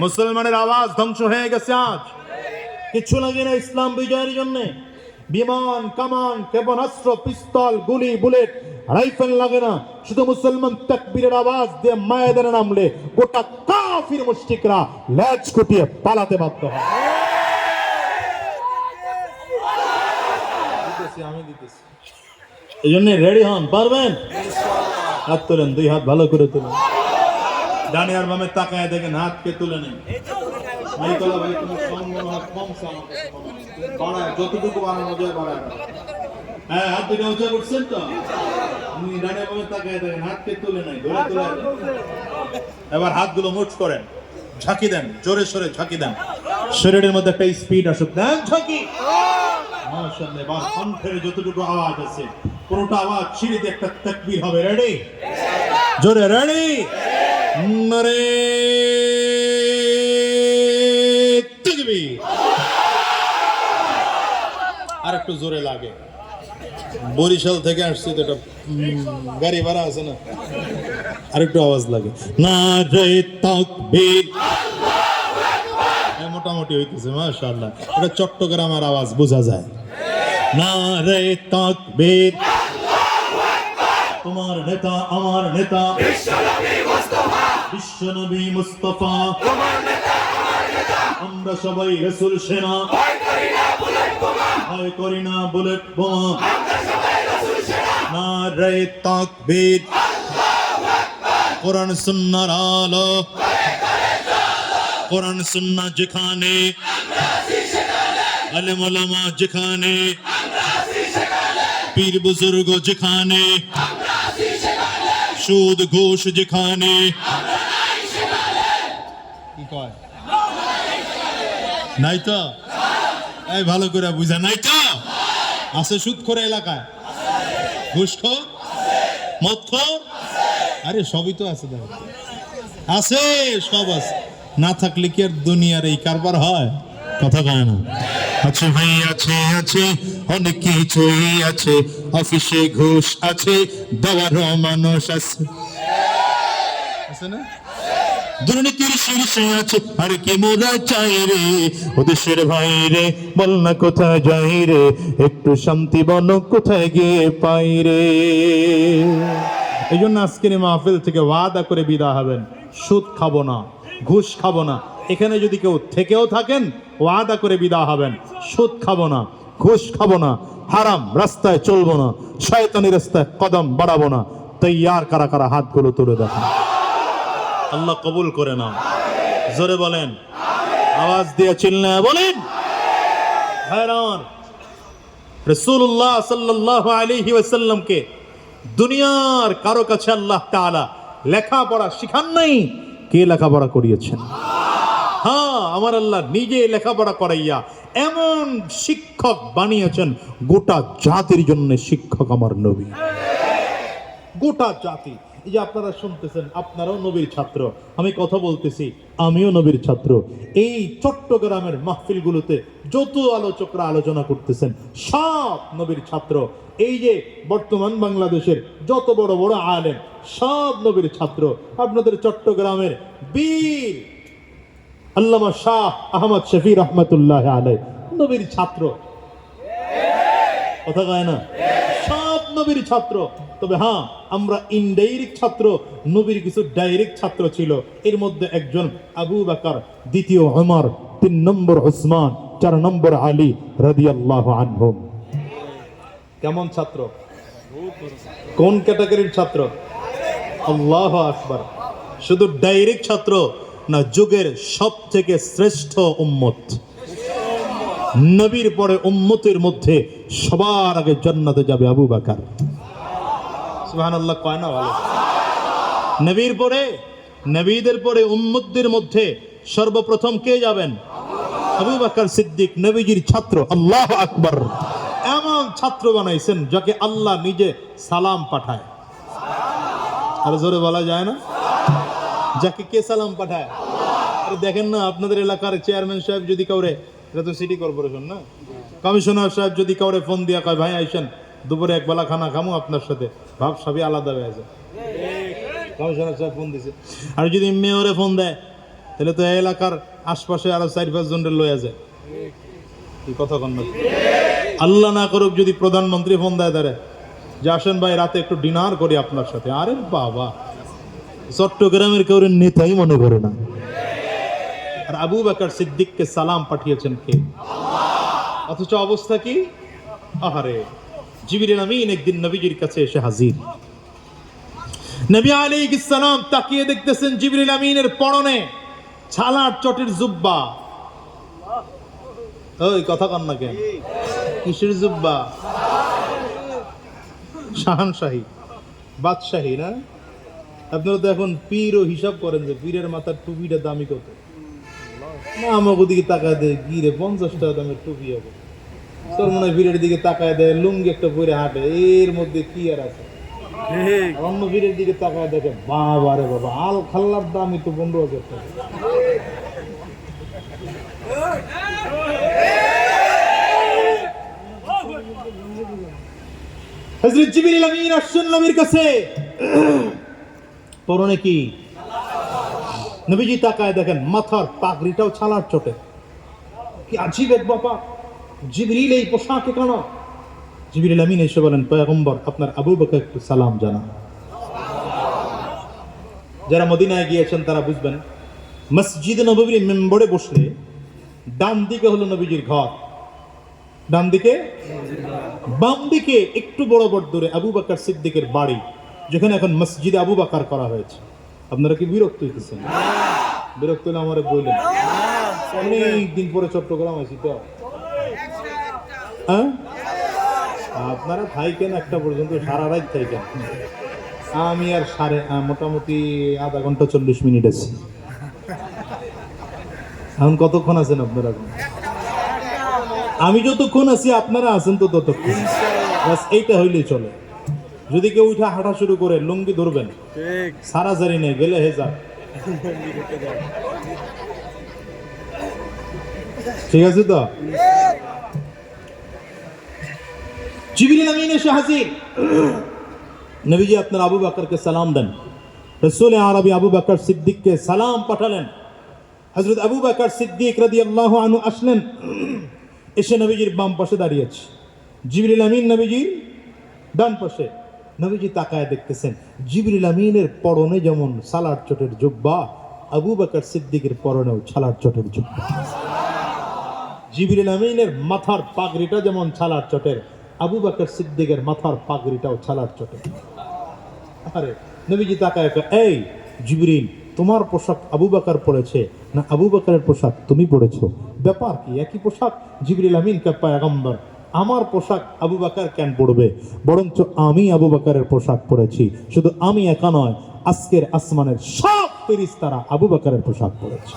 মুসলমানের আওয়াজ ধ্বংস হয়ে গেছে। আজ কিচ্ছু লাগে না ইসলাম বিজয়ের জন্য। বিমান, কামান, ক্ষেপণাস্ত্র, পিস্তল, গুলি, বুলেট, রাইফেল লাগে না। শুধু মুসলমান তাকবীরের আওয়াজ দিয়ে ময়দানে নামলে গোটা কাফির মুশরিকরা লেজ গুটিয়ে পালাতে বাধ্য হয়। আমি দিতেছি, এই জন্য রেডি হন। পারবেন? হাত তোলেন, দুই হাত ভালো করে তুলেন। ডানে আর বামে তাকায় দেখেন, হাতকে তুলে নেন। যতটুকু বাড়ানো যায় বাড়ায়। হ্যাঁ, হাত দুটো উঁচা করছেন তো? ডানে বামে তাকায় দেখেন, হাতকে তুলে নাই, ধরে তুলে। এবার হাতগুলো মুঠ করেন, ঝাঁকি দেন, জোরে সোরে ঝাঁকি দেন। শরীরের মধ্যে একটা স্পিড আসুক। দেন ঝাঁকি। মাশাআল্লাহ, কণ্ঠের যতটুকু আওয়াজ আছে পুরোটা আওয়াজ ছিঁড়ে একটা তাকবীর হবে। রেডি? জোরে রেডি? নারে তাকবীর। আর একটু জোরে লাগে। বরিশাল থেকে আসছে তো, এটা গাড়ি ভাড়া আছে না, আর একটু আওয়াজ লাগে। নারে তাকবীর। মোটামুটি হইতেছে, মাশাআল্লাহ। এটা চট্টগ্রামের আওয়াজ বোঝা যায়। নারে তাকবীর। তোমার নেতা আমার নেতা, বিশ্বনবী মুস্তাফা, আমরা সবাই রাসূল সেনা, ভয় করি না বুলেট বোমা। নারে তাকবীর। কোরআন সুন্নাহর আলো, কোরআন সুন্নাহ যেখানে, আলেম ওলামা যেখানে, পীর বুজুর্গ যেখানে, সুদ ঘুষ যেখানে। কি কয়? নাই তো? এই ভালো করে বুঝা নাই তো? আছে সুদ করে এলাকায়, ঘুষখোর, মদখোর, আরে সবই তো আছে। দেখো আছে, সব আছে। না থাকলে কি আর দুনিয়ার এই কারবার হয়? কথা কয় না। আছে ভাই, আছে আছে অনেক কিছুই আছে, অফিসে ঘুষ আছে, দেওয়ারও মানুষ আছে। আছে না? দুর্নীতির শীর্ষে আছে, আর কি মোরা চাই রে, ওদেশের ভাই রে, বল না কোথায় যাই রে, একটু শান্তি বন কোথায় গিয়ে পাই রে। এই জন্য আজকের মাহফিল থেকে ওয়াদা করে বিদায় হবেন, সুদ খাবো না, ঘুষ খাবো না। এখানে যদি কেউ থেকেও থাকেন, ওয়াদা করে বিদায় হবেন, সুদ খাবো না, ঘুষ খাবো না, হারাম রাস্তায় চলবো না, শয়তানি রাস্তায় কদম বাড়াবো না। তৈয়ার কারা কারা হাতগুলো তুলে দেখান। আল্লাহ কবুল করে নাও। জোরে বলেন, আওয়াজ দিয়ে চিল্লায় বলেন। ভাইরান, রাসূলুল্লাহ সাল্লাল্লাহু আলাইহি ওয়াসাল্লামকে দুনিয়ার কারো কাছে আল্লাহ তাআলা লেখাপড়া শিখান নাই। কে লেখাপড়া করিয়েছেন? হ্যাঁ, আমার আল্লাহ নিজে লেখাপড়া করাইয়া এমন শিক্ষক বানিয়েছেন, গোটা জাতির জন্য শিক্ষক আমার নবী। গোটা জাতি। এই যে আপনারা শুনতেছেন, আপনারাও নবীর ছাত্র, আমি কথা বলতেছি, আমিও নবীর ছাত্র। এই চট্টগ্রামের মাহফিলগুলোতে যত আলোচকরা আলোচনা করতেছেন, সব নবীর ছাত্র। এই যে বর্তমান বাংলাদেশের যত বড় বড় আলেম, সব নবীর ছাত্র। আপনাদের চট্টগ্রামের বীর আল্লামা শাহ আহমদ শফি রহমতুল্লাহ আলাইহি নবীর ছাত্র। কথা কয় না? সব নবীর ছাত্র। তবে হ্যাঁ, আমরা ইনডাইরেক্ট ছাত্র, নবীর কিছু ডাইরেক্ট ছাত্র ছিল। এর মধ্যে একজন আবু বকর, দ্বিতীয় ওমর, 3 নম্বর উসমান, 4 নম্বর আলী রাদিয়াল্লাহু আনহুম। কেমন ছাত্র? কোন ক্যাটাগরির ছাত্র? আল্লাহু আকবার। শুধু ডাইরেক্ট ছাত্র না, যুগের সব থেকে শ্রেষ্ঠ উম্মত। নবীর পরে উম্মতের মধ্যে সবার আগে জান্নাতে যাবে আবু বকর। সুবহানাল্লাহ কয় না ভালো? নবীর পরে, নবীদের পরে উম্মতদের মধ্যে সর্বপ্রথম কে যাবেন? আবু বকর সিদ্দিক, নবীজির ছাত্র। আল্লাহু আকবার। এমন ছাত্র বানাইছেন যাকে আল্লাহ নিজে সালাম পাঠায়। আর জোরে বলা যায় না? যাকে কে সালাম পাঠায়? আরে দেখেন না, আপনাদের এলাকার চেয়ারম্যান সাহেব যদি কাউরে, এটা তো সিটি কর্পোরেশন না, কমিশনার সাহেব যদি কাউরে ফোন দিয়া কয় ভাই আইসেন দুপুরে এক বেলা খানা খামু আপনার সাথে, ভাব সবই আলাদা হয়ে যায়। কমিশনার সাহেব ফোন দিছে। আর যদি মেয়রে ফোন দেয় তাহলে তো এলাকার আশপাশে আরো 4-5 জনের লইয়া যায়। কি কথা কন না? আল্লাহ না করুক যদি প্রধানমন্ত্রী ফোন দেয় তারে যে আসেন ভাই রাতে একটু ডিনার করি আপনার সাথে, আরে বাবা, চট্টগ্রামের কেউ নেতাই মনে করে না। আর আবু বকর সিদ্দিককে সালাম পাঠিয়েছেন কে? অথচ অবস্থা কি? আহারে, জিবরিল আমিন একদিন নবীজির কাছে এসে হাজির। নবী আলাইহিস সালাম তাকিয়ে দেখতেছেন জিবরিল আমিনের পরনে ছালার চটের জুব্বা। ওই কথা কন না কেন? কিসের জুব্বা? শাহানশাহী, বাদশাহী না? আপনারা তো এখন পীর ও হিসাব করেন যে পীরের মাথার টুপিটা দামি কত। না আমাকে দিকে তাকায় দেয় কি রে 50 টাকা দামের টুপি হবে। তোর মনে হয় পীরের দিকে তাকায় দেয় লুঙ্গি একটা পরে হাঁটে, এর মধ্যে কি আর আছে? অন্য পীরের দিকে তাকায় দেখে বাবা রে বাবা, আল খাল্লার দামই তো 15,000 টাকা। হযরত জিবরিল আমিন আসছেন নবীর কাছে। পরনে কি? নবীজি তাকায় দেখেন মাথার পাগড়িটাও ছালার চটে। কি আজীব এক ব্যাপার, জিবরিল এই পোশাকে কেন? জিবরিল আমিন এসে বলেন পয়গম্বর আপনার আবু বকর একটু সালাম জানান। যারা মদিনায় গিয়েছেন তারা বুঝবেন, মসজিদে নববীর মেম্বরে বসলে ডান দিকে হলো নবীজির ঘর, ডান দিকে, বাম দিকে একটু বরাবর দূরে আবু বকর সিদ্দিকের বাড়ি, যেখানে এখন মসজিদে আবু বকর করা হয়েছে। আপনারা কি বিরক্ত হইতেছেন? বিরক্ত হলে আমারে বললেন। অনেকদিন পরে চট্টগ্রাম আছি তো, হ্যাঁ আপনারা থাইকেন একটা পর্যন্ত, সারা রাত থাইকেন। আমি আর মোটামুটি আধা ঘন্টা 40 মিনিট আছি। এখন কতক্ষণ আছেন আপনারা? আমি যতক্ষণ আছি আপনারা আছেন তো ততক্ষণ। এইটা হইলেই চলে। যদি কেউ উঠে হাঁটা শুরু করে লুঙ্গি ধরবেন, সারা জারি নেই গেলে হে যাক, ঠিক আছে তো? জিবরিল আমিন এসে হাজির। নবীজি আপনার আবু বকরকে সালাম দেন। রাসূল আরবি আবু বকর সিদ্দিককে সালাম পাঠালেন। হযরত আবু বকর সিদ্দিক রাদিয়াল্লাহু আনহু আসলেন, এসে নবীজির বাম পাশে দাঁড়িয়েছে। জিবরিল আমিন নবীজির ডান পাশে। নবীজি তাকায় দেখতেছেন জিবরিল আমিনের পরনে যেমন সালার চটের জুব্বা, আবু বকর সিদ্দিকের পরনেও ছালার চটের জুব্বা। জিবরিল আমিনের মাথার পাগড়িটা যেমন ছালার চটের, আবু বকর সিদ্দিকের মাথার পাগড়িটাও ছালার চটের। আরে নবীজি তাকায়, এই জিবরিল, তোমার পোশাক আবু বকর পরেছে না আবু বকরের পোশাক তুমি পরেছো? ব্যাপার কি? একই পোশাক। জিবরিল আমিন কে পয়গম্বর, আমার পোশাক আবু বকর কেন পড়বে? বরঞ্চ আমি আবু বকরের পোশাক পরেছি। শুধু আমি একা নয়, আজকের আসমানের সব ফেরেশতারা আবু বকরের পোশাক পরেছে।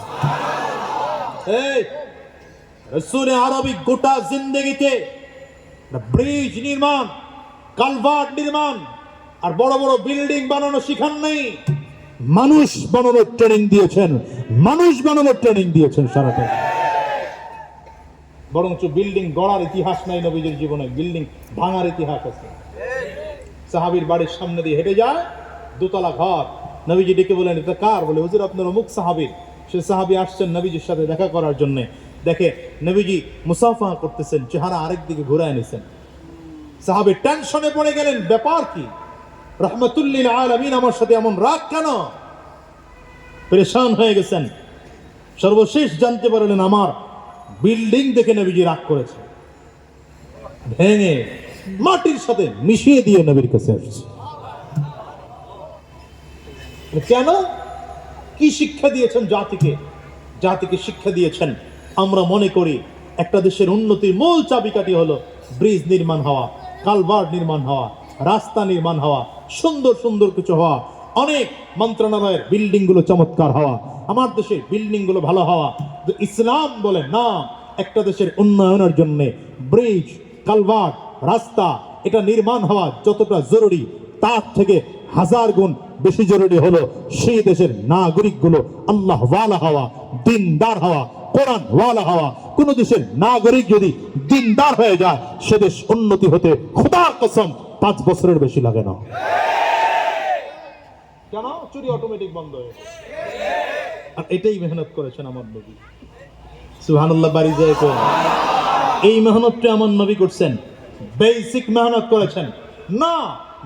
এই রাসূল আরবি গোটা জিন্দেগিতে ব্রিজ নির্মাণ, কালভার্ট নির্মাণ আর বড় বড় বিল্ডিং বানানো শিখান নাই, মানুষ বানানোর ট্রেনিং দিয়েছেন। মানুষ বানানোর ট্রেনিং দিয়েছেন সারাটা। বরঞ্চ বিল্ডিং গড়ার ইতিহাস নাই নবীজির জীবনে, বিল্ডিং ভাঙার ইতিহাস আছে। সাহাবীর বাড়ির সামনে দিয়ে হেঁটে যায়, দোতলা ঘর। নবীজি ডেকে বলেন এটা কার? বলে হুজুর আপনার অমুক সাহাবী। সে সাহাবী আসছেন নবীজির সাথে দেখা করার জন্য। দেখে নবীজি মুসাফা করতেছেন, চেহারা আরেক দিকে ঘুরায় নিছেন। সাহাবী টেনশনে পড়ে গেলেন, ব্যাপার কি? রাহমাতুল লিল আলামিন আমার সাথে এমন রাগ কেন? পরেশান হয়ে গেছেন। সর্বশেষ জানতে পারলেন আমার বিল্ডিং দেখে নবীজি রাগ করেছে, ভেঙে মাটির সাথে মিশিয়ে দিয়ে নবীর কাছে আসছে। কেন? কি শিক্ষা দিয়েছেন জাতিকে? জাতিকে শিক্ষা দিয়েছেন, আমরা মনে করি একটা দেশের উন্নতির মূল চাবিকাঠি হলো ব্রিজ নির্মাণ হওয়া, কালভার্ট নির্মাণ হওয়া, রাস্তা নির্মাণ হওয়া, সুন্দর সুন্দর কিছু হওয়া, অনেক মন্ত্রণালয়ের বিল্ডিং গুলো চমৎকার হওয়া, আমার দেশের বিল্ডিং গুলো ভালো হওয়া। তো ইসলাম বলে না, একটা দেশের উন্নয়নের জন্য ব্রিজ, কালভার্ট, রাস্তা এটা নির্মাণ হওয়া যতটা জরুরি, তার থেকে 1000 গুণ বেশি জরুরি হলো সেই দেশের নাগরিকগুলো আল্লাহ ওয়ালা হওয়া, দিনদার হওয়া, কোরআন ওয়ালা হওয়া। কোন দেশের নাগরিক যদি দিনদার হয়ে যায়, সে দেশ উন্নতি হতে খোদার কসম 5 বছরের বেশি লাগে না। কেন? চুরি অটোমেটিক বন্ধ হয়ে যায়। আর এটাই মেহনত করেছেন আমার নবী, সুবহানাল্লাহ। বাড়ি যায় তো এই মেহনতটা আমার নবী করছেন, বেসিক মেহনত করেছেন না।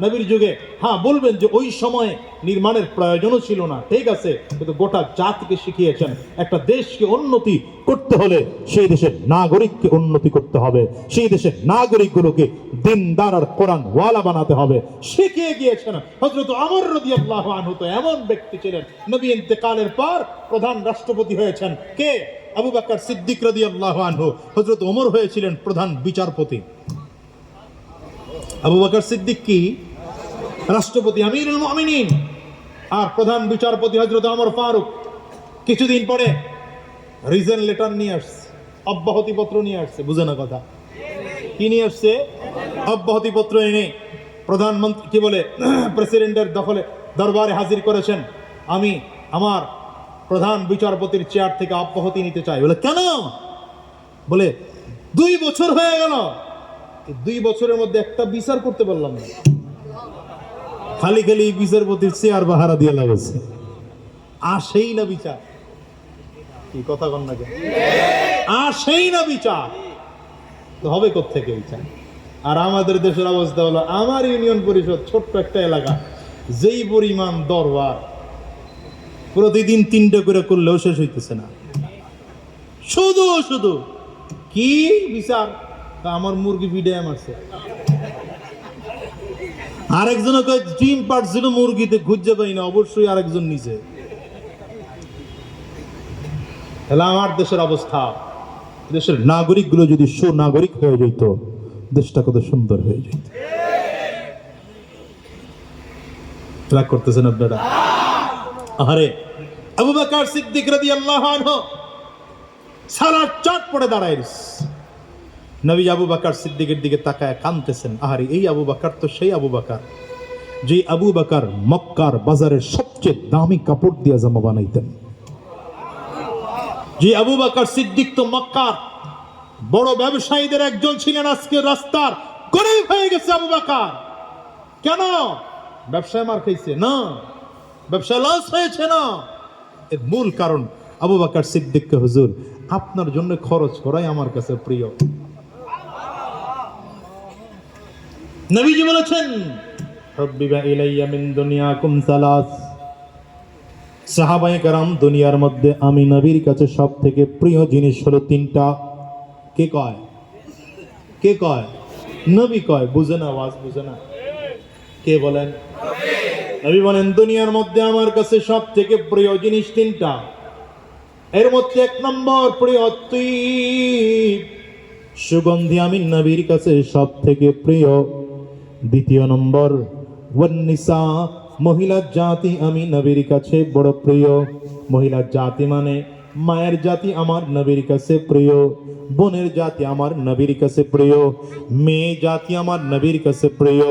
নবীর যুগে হ্যাঁ বলবেন যে ওই সময়ে নির্মাণের প্রয়োজনও ছিল না, ঠিক আছে, কিন্তু গোটা জাতিকে শিখিয়েছেন একটা দেশকে উন্নতি করতে হলে সেই দেশের নাগরিককে উন্নতি করতে হবে, সেই দেশের নাগরিকগুলোকে দিনদার আর কোরআন ওয়ালা বানাতে হবে, শিখিয়ে গিয়েছেন। হযরত ওমর রাদিয়াল্লাহু আনহু তো এমন ব্যক্তি ছিলেন, নবী ইন্তেকালের পর প্রধান রাষ্ট্রপতি হয়েছেন কে? আবু বকর সিদ্দিক রাদিয়াল্লাহু আনহু। হযরত ওমর হয়েছিলেন প্রধান বিচারপতি। আবু বকর সিদ্দিক কি রাষ্ট্রপতি, আমিরুল মুমিনিন, আর প্রধান বিচারপতি হযরত ওমর ফারুক। কিছুদিন পরে রিজন লেটার নিয়ে আসছে, অব্যাহতি পত্র নিয়ে আসছে। বুঝে না কথা? কি নিয়ে আসছে? অব্যাহতি পত্র এনে প্রধানমন্ত্রী কি বলে প্রেসিডেন্টের দরবারে হাজির করেছেন, আমি আমার প্রধান বিচারপতির চেয়ার থেকে অব্যাহতি নিতে চাই। বলে কেন? বলে 2 বছর হয়ে গেল, 2 বছরের মধ্যে একটা বিচার করতে পারলাম না, খালি খালি বিচারপতির চেয়ার বাহারা দিয়ে লাগছে, আসেই না বিচার। কি কথা কন না? আসেই না বিচার, তো হবে কোত্থেকে বিচার? আর আমাদের দেশের অবস্থা হলো, আমার ইউনিয়ন পরিষদ ছোট্ট একটা এলাকা, যেই পরিমাণ দরবার, প্রতিদিন 3টা করে করলেও শেষ হইতেছে না। শুধু শুধু কি বিচার? আমার মুরগি ভিডিও মারছে, আরেকজন ডিম পাড়ছিল মুরগিতে, খুঁজে পাই না, অবশ্যই আরেকজন নিচে। তাহলে আমার দেশের অবস্থা, দেশের নাগরিকগুলো যদি সুনাগরিক হয়ে যেত, দেশটা কত সুন্দর হয়ে যেত। রাগ করতেছেন আপনারা? আরে আবু বকর সিদ্দিক রাদিয়াল্লাহু আনহু সারা চাঁদ পড়ে দাঁড়ায় নবী আবু বকর সিদ্দিকের দিকে তাকায় কাঁদতেছেন। আরে এই আবু বকর তো সেই আবু বকর, যে আবু বকর মক্কার বাজারের সবচেয়ে দামি কাপড় দিয়ে জামা বানাইতেন। যে আবু বকর সিদ্দিক তো মক্কার বড় ব্যবসায়ীদের একজন ছিলেন, আজকে রাস্তার গরিব হয়ে গেছে আবু বকর। কেন? ব্যবসায় মার খাইছে না, ব্যবসা লস হয়েছে না। এর মূল কারণ আবু বকর সিদ্দিককে হুজুর আপনার জন্য খরচ করাই আমার কাছে প্রিয়। নবীজি বলেছেন হুব্বিবা ইলাইয়া মিন দুনিয়াকুম সালাস, সাহাবায়ে কেরাম দুনিয়ার মধ্যে আমি নবীর কাছে সবথেকে প্রিয় জিনিস হলো 3টা। কে কয়? কে কয়? নবী কয়। বুঝে না, আওয়াজ বুঝে না? কে বলেন? নবী বলেন দুনিয়ার মধ্যে আমার কাছে সবথেকে প্রিয় জিনিস 3টা। এর মধ্যে 1 নম্বর প্রিয় তিব, সুগন্ধি আমি নবীর কাছে সবথেকে প্রিয়। 2 নম্বর ওয়ান নিসা, মহিলা জাতি আমি নবীর কাছে বড় প্রিয়। মহিলা জাতি মানে মায়ের জাতি আমার নবীর কাছে প্রিয়, বোনের জাতি আমার নবীর কাছে প্রিয়, মেয়ে জাতি আমার নবীর কাছে প্রিয়,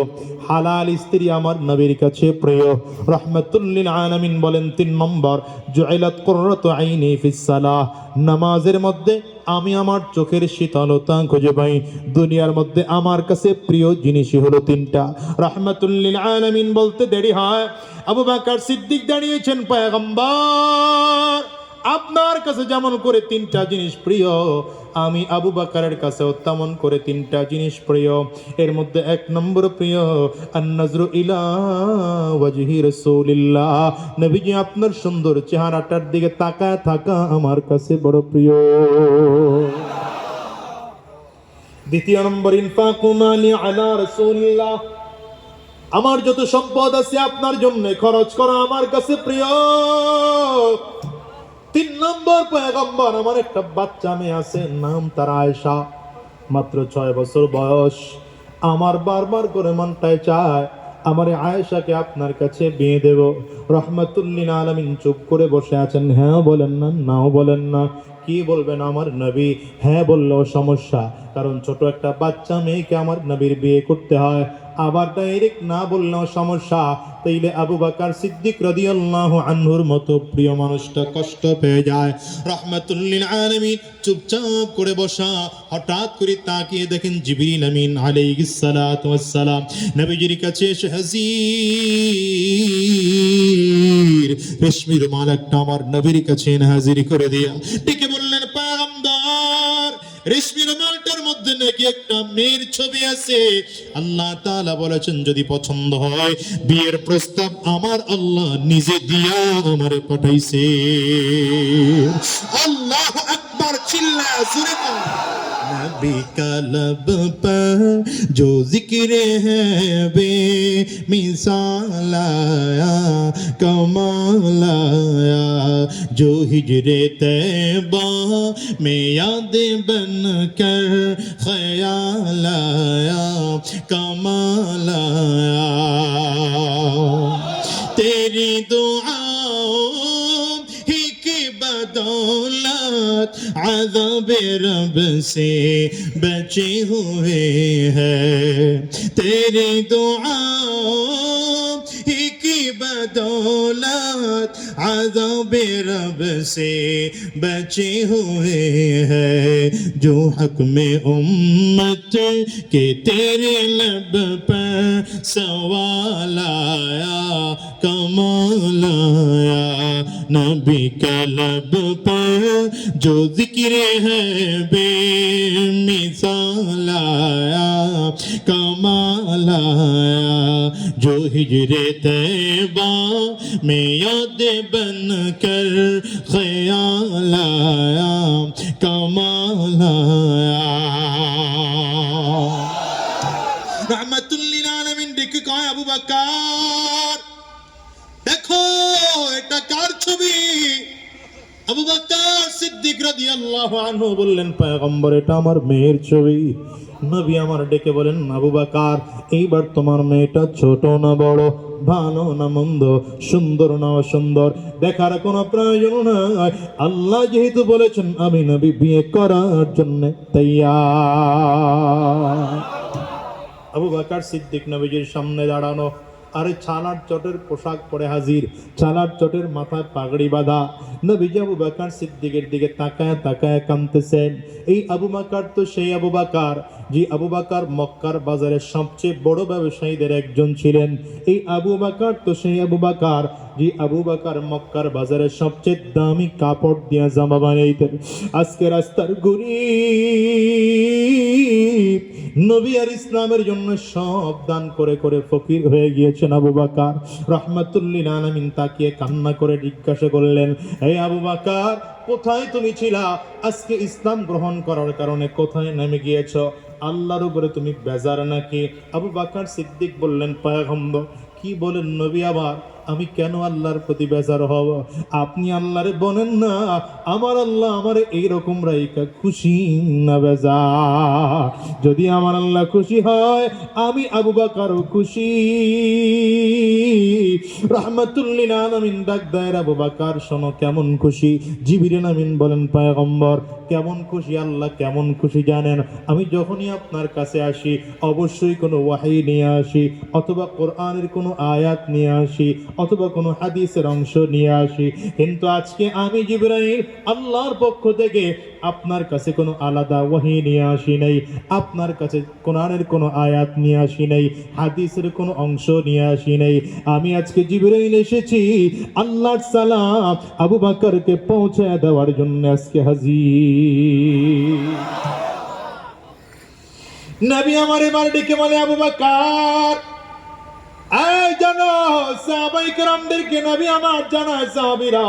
হালাল স্ত্রী আমার নবীর কাছে প্রিয়। রাহমাতুল লিল আলামিন বলেন 3 নম্বর জুইলাত কুররাতু আইনি ফিস সালাহ, নামাজের মধ্যে আমি আমার চোখের শীতলতা খুঁজে পাই। দুনিয়ার মধ্যে আমার কাছে প্রিয় জিনিসই হলো 3টা। রাহমাতুল লিল আলামিন বলতে দেরি হয়, আবু বকর সিদ্দিক দাঁড়িয়েছেন, পয়গম্বর আপনার কাছে যেমন করে 3টা জিনিস প্রিয়, আমি আবু বকরের কাছেও তেমন করে 3টা জিনিস প্রিয়। এর মধ্যে 1 নম্বর প্রিয় আন-নাজরু ইলা ওয়াজহি রাসূলিল্লাহ, নবীজি আপনার সুন্দর চেহারাটার দিকে তাকায় থাকা আমার কাছে বড় প্রিয়। 2 নম্বর ইনফাকু মালি আলা রাসূলিল্লাহ, আমার যত সম্পদ আছে আপনার জন্য খরচ করা আমার কাছে প্রিয়। 3 নম্বর পয়গম্বর, আমার একটা বাচ্চা মেয়ে আছে, নাম তার আয়েশা, মাত্র 6 বছর বয়স। আমার বারবার করে মনটায় চায় আমার আয়েশাকে আপনার কাছে বিয়ে দেব। রহমাতুল্লিল আলামিন চুপ করে বসে আছেন, হ্যাঁ বলেন না, নাও বলেন না। কি বলবেন আমার নবী? হ্যাঁ বললেও সমস্যা, কারণ ছোট একটা বাচ্চা মেয়েকে আমার নবীর বিয়ে করতে হয়। আবার ডাইরেক্ট না বললেও সমস্যা। তাইলে আবু বকর সিদ্দিক রাদিয়াল্লাহু আনহুর মতো প্রিয় মানুষটা কষ্ট পেয়ে যায়। রহমাতুল্লিল আলামিন চুপচাপ করে বসা, হঠাৎ করে তাকিয়ে দেখেন জিবরিল আমিন আলাইহিস সালাতু ওয়াস সালাম নবীজির কাছে এসে হাজির। রেশমি রুমাল একটা আমার নবীর কাছে হাজির করে দিয়া ডেকে বললেন, পয়গম্বর, রেশমি রুমালটার মধ্যে নাকি একটা মেয়ের ছবি আছে। আল্লাহ তাআলা বলেছেন যদি পছন্দ হয় বিয়ের প্রস্তাব আমার আল্লাহ নিজে দিয়া আমারে পাঠাইছে। আল্লাহু আকবার, চিল্লায়া জোরে বল। नबी का लब पर जो जिक्र है बे मिसाल आया, कमाल आया, जो हिजरे तैबा में याद बन कर ख्याल आया, कमाल आया। तेरी दुआओं ही की बदौलत अज़ाब रब से बचे हुए हैं। तेरी दुआओं ही की बदौलत अज़ाब रब से बचे हुए हैं। जो हक में उम्मत के तेरे लब पर सवाल आया, कमाल आया। नबी का लब पर जो जिक्र है बेमिसाल आया, कमाल आया। जो हिजरे तैबा में याद बन कर ख्याल आया, कमाल आया। रहमतुल्लिल आलमीन ডেকে কয়, আবু বকর দেখো এটা কার ছবি? আবু বকর সিদ্দিক রাদিয়াল্লাহু আনহু বললেন, পয়গম্বর এটা আমার মেয়ের ছবি। নবী আমার ডেকে বলেন, আবু বকর এইবার তোমার মেয়েটা ছোট না বড়, ভালো না মন্দ, সুন্দর না অসুন্দর দেখার কোনো প্রয়োজন নাই। আল্লাহ যেহেতু বলেছেন আমি নবী বিয়ে করার জন্য তৈয়ার। আবু বকর সিদ্দিক নবীজির সামনে দাঁড়ানো, আরে ছালার চটের পোশাক পরে হাজির, ছালার চটের মাথায় পাগড়ি বাঁধা। নবীজি আবু বকর সিদ্দিকের দিকে তাকায় তাকায় কাঁদতেছেন। এই আবু বকর তো সেই আবু বকর যে আবু বকর মক্কার বাজারের সবচেয়ে বড় ব্যবসায়ীদের একজন ছিলেন। এই আবু বকর তো সেই আবু বকর যে আবু বকর মক্কার বাজারের সবচেয়ে দামি কাপড় দিয়ে জামা বানাইতেন। আজকে রাস্তার গরিব নবী আর ইসলামের জন্য সব দান করে করে ফকির হয়ে গিয়েছেন আবু বকর। রহমাতুল্লিল আলামিন তাকিয়ে কান্না করে জিজ্ঞাসা করলেন, এই আবু বকর কোথায় তুমি ছিলা? আজকে ইসলাম গ্রহণ করার কারণে কোথায় নেমে গিয়েছ? আল্লাহর উপরে তুমি বেজার নাকি? আবু বকর সিদ্দিক বললেন, পয়গম্বর কি বলেন নবী, আবার আমি কেন আল্লাহর প্রতি বেজার হব? আপনি আল্লাহরে বলেন না আমার আল্লাহ আমারে এইরকম রাইকা খুশি না বেজার? যদি আমার আল্লাহ খুশি হয় আমি আবু বকরও খুশি। রাহমাতুল্লিল আলামিন ডাক দেয়, আবু বকর শোনো কেমন খুশি। জিবরিল আমিন বলেন, পয়গম্বর কেমন খুশি? আল্লাহ কেমন খুশি জানেন? আমি যখনই আপনার কাছে আসি অবশ্যই কোনো ওয়াহী নিয়ে আসি, অথবা কোরআনের কোনো আয়াত নিয়ে আসি, অথবা কোনো হাদিসের অংশ নিয়ে আসি। কিন্তু আজকে আমি জিবরাইল আল্লাহর পক্ষ থেকে আপনার কাছে কোনো আলাদা ওয়াহী নিয়ে আসি নাই, আপনার কাছে কোরআনের কোনো আয়াত নিয়ে আসি নাই, হাদিসের কোনো অংশ নিয়ে আসি নাই। আমি আজকে জিবরাইল এসেছি আল্লাহর সালাম আবু বকরকে পৌঁছে দেওয়ার জন্য আজকে হাজির। নবী আমার এবার ডেকে বলে, আবু বকর এই জানো সাহাবায়ে কেরামদেরকে নবী আমার জানায়, সাহাবীরা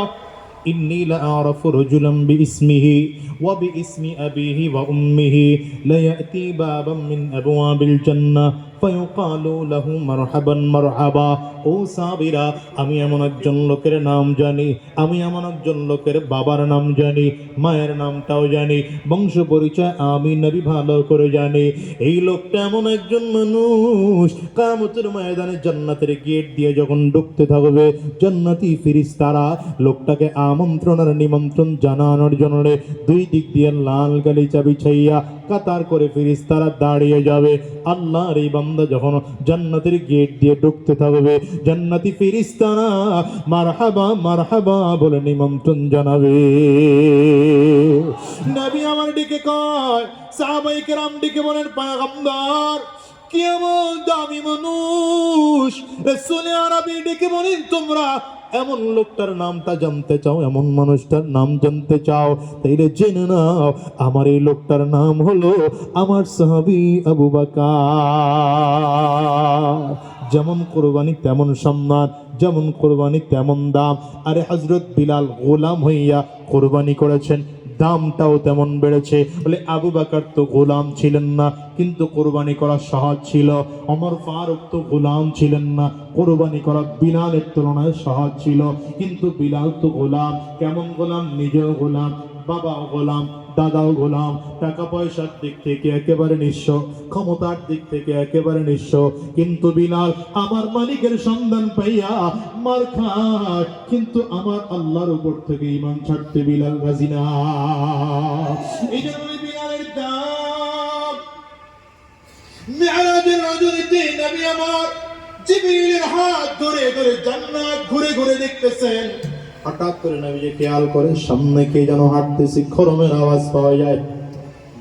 ইন্নী লাআরাফু রাজুলাম বিইসমিহি ওয়া বিইসমি আবিহি ওয়া উম্মিহি লা ইয়াতি বাবাম মিন আবওয়াবিল জান্নাহ ফায়ুকালু লাহু মারহাবান মারহাবা। ও সাহাবীরা, আমি এমন একজন লোকের নাম জানি, আমি এমন একজন লোকের বাবার নাম জানি, মায়ের নামটাও জানি, বংশ পরিচয় আমি নবী ভালো করে জানি। এই লোকটা এমন একজন মানুষ, কিয়ামতের ময়দানে জান্নাতের গেট দিয়ে যখন ঢুকতে থাকবে, জান্নাতি ফেরেশতারা লোকটাকে আমন্ত্রণ আর নিমন্ত্রণ জানানোর জন্য দুই দিক দিয়ে লাল গালিচা বিছাইয়া কাতার করে ফেরেশতারা দাঁড়িয়ে যাবে। আল্লাহর এই বান্দা যখন জান্নাতের গেট দিয়ে ঢুকতে থাকবে, জান্নাতি ফেরেশতারা মারহাবা মারহাবা বলে নিমন্ত্রণ জানাবে। নবী আমার দিকে কয়, সাহাবায়ে কেরাম দিকে বলেন, পয়গম্বর কেমন দামি মানুষ। রাসূল আরবি ডেকে বলেন, তোমরা এমন লোকটার নামটা জানতে চাও, এমন মানুষটার নাম জানতে চাও, তাইলে জেনে নাও আমার এই লোকটার নাম হলো আমার সাহাবী আবু বকর। যেমন কোরবানি তেমন সম্মান, যেমন কোরবানি তেমন দাম। আরে হযরত বিলাল গোলাম হইয়া কোরবানি করেছেন, দামটাও তেমন বেড়েছে। বলে আবু বকর তো গোলাম ছিলেন না, কিন্তু কোরবানি করা সহজ ছিল। ওমর ফারুক তো গোলাম ছিলেন না, কোরবানি করা বিলালের তুলনায় সহজ ছিল। কিন্তু বিলাল তো গোলাম। কেমন গোলাম? নিজেও গোলাম, বাবাও গোলাম, দাদাও গোলাম, টাকা পয়সার দিক থেকে একেবারে নিঃস্ব, ক্ষমতার দিক থেকে একেবারে নিঃস্ব। কিন্তু বিলাল আমার মালিকের সন্ধান পাইয়া মার খায়, কিন্তু আমার আল্লাহর উপর থেকে ঈমান ছাড়তে বিলাল রাজি না। এই জন্য বিলালের দাম। মিরাজের রজনীতে নবী আমার জিবরিলের হাত ধরে ধরে জান্নাত ঘুরে ঘুরে দেখতেছেন। হঠাৎ করে নবীজি খেয়াল করে সামনে কে যেন হাঁটতেছে, খরমের আওয়াজ পাওয়া যায়।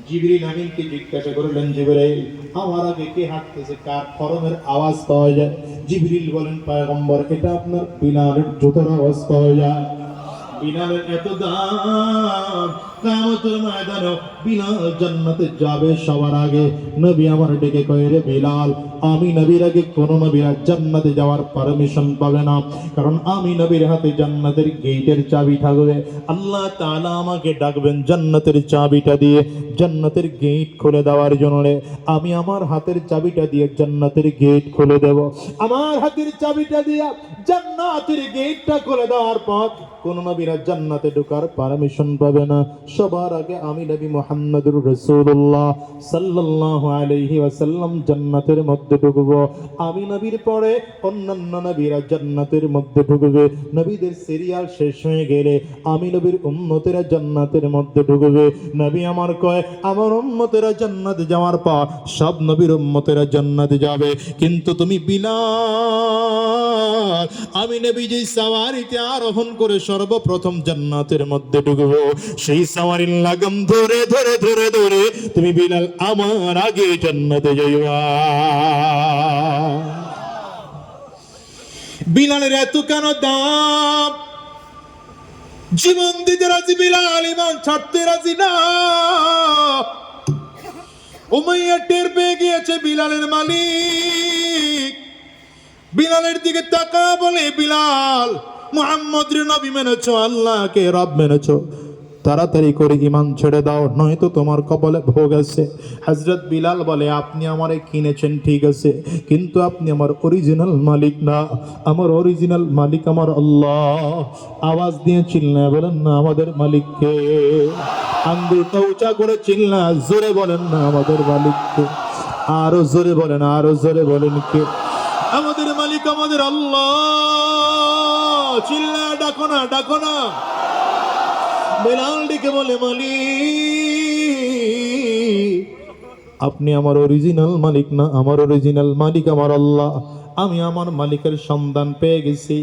জিবরিল আমিনকে জিজ্ঞাসা করলেন, জিবরাইল আমার আগে কে হাঁটতেছে, কার খরমের আওয়াজ পাওয়া যায়? জিবরিল বলেন, পয়গম্বর এটা আপনার বিলালের জুতার আওয়াজ পাওয়া যায়। বিলালের এত দাম, কিয়ামতের ময়দানে বিলাল জান্নাতে যাবে সবার আগে। নবী আমার ডেকে কয়, রে বিলাল, আমি নবীর আগে কোন নবীরা জান্নাতে যাওয়ার পারমিশন পাবে না, কারণ আমি নবীর হাতে জান্নাতের গেটের চাবি থাকবে। আল্লাহ তাআলা আমাকে ডাকবেন জান্নাতের চাবিটা দিয়ে, জান্নাতের গেট খুলে দেওয়ার জন্য। আমি আমার হাতের চাবিটা দিয়ে জান্নাতের গেট খুলে দেব। আমার হাতের চাবিটা দিয়ে জান্নাতের গেটটা খুলে দেওয়ার পর কোন নবীরা জান্নাতে ঢোকার পারমিশন পাবে না। সবার আগে আমি নবী মুহাম্মদুর রাসূলুল্লাহ সাল্লাল্লাহু আলাইহি ওয়াসাল্লাম জান্নাতের মধ্যে ঢুকবো। আমি নবীর পরে অন্যান্য নবীরা জান্নাতের মধ্যে ঢুকবে। নবীদের সিরিয়াল শেষ হয়ে গেলে আমি নবীর উম্মতেরা জান্নাতের মধ্যে ঢুকবে। নবী আমার কয়, আমার উম্মতেরা জান্নাতে যাওয়ার পর সব নবীর উম্মতেরা জান্নাতে যাবে, কিন্তু তুমি বিলাল, আমি নবী যে সাওয়ারিতে আরোহণ করে সর্বপ্রথম জান্নাতের মধ্যে ঢুকবো, সেই সাওয়ারির লাগাম ধরে ধরে ধরে ধরে তুমি বিলাল আমার আগে জান্নাতে যাইবা। বিলালের এত কেন দাম? জীবন দিতে রাজি বিলাল, ঈমান ছাড়তে রাজি না। উমাইয়া টের পেয়ে গিয়েছে বিলালের মালিক। বিলালের দিকে তাকা বলে, বিলাল মুহাম্মদের নবী মেনেছো, আল্লাহকে রব মেনেছো, তাড়াতাড়ি করে ঈমান ছেড়ে দাও, নয়তো তোমার কপালে ভোগ আছে। হযরত বিলাল বলে, আপনি আমারে কিনেছেন ঠিক আছে, কিন্তু আপনি আমার অরিজিনাল মালিক না। আমার অরিজিনাল মালিক আমার আল্লাহ। আওয়াজ দিয়ে চিল্লা বলেন না আমাদের মালিককে। আঙ্গুলটা উঁচা করে চিল্লা জোরে বলেন না আমাদের মালিককে। আরো জোরে বলেন, আরো জোরে বলেন কে? আমাদের মালিক আমাদের আল্লাহ। চিল্লা ডাকো না, ডাকো না। বিলাল ডেকে বলে, মালিক আপনি আমার অরিজিনাল মালিক না, আমার অরিজিনাল মালিক আমার আল্লাহ। আমি আমার মালিকের সন্ধান পেয়ে গেছি,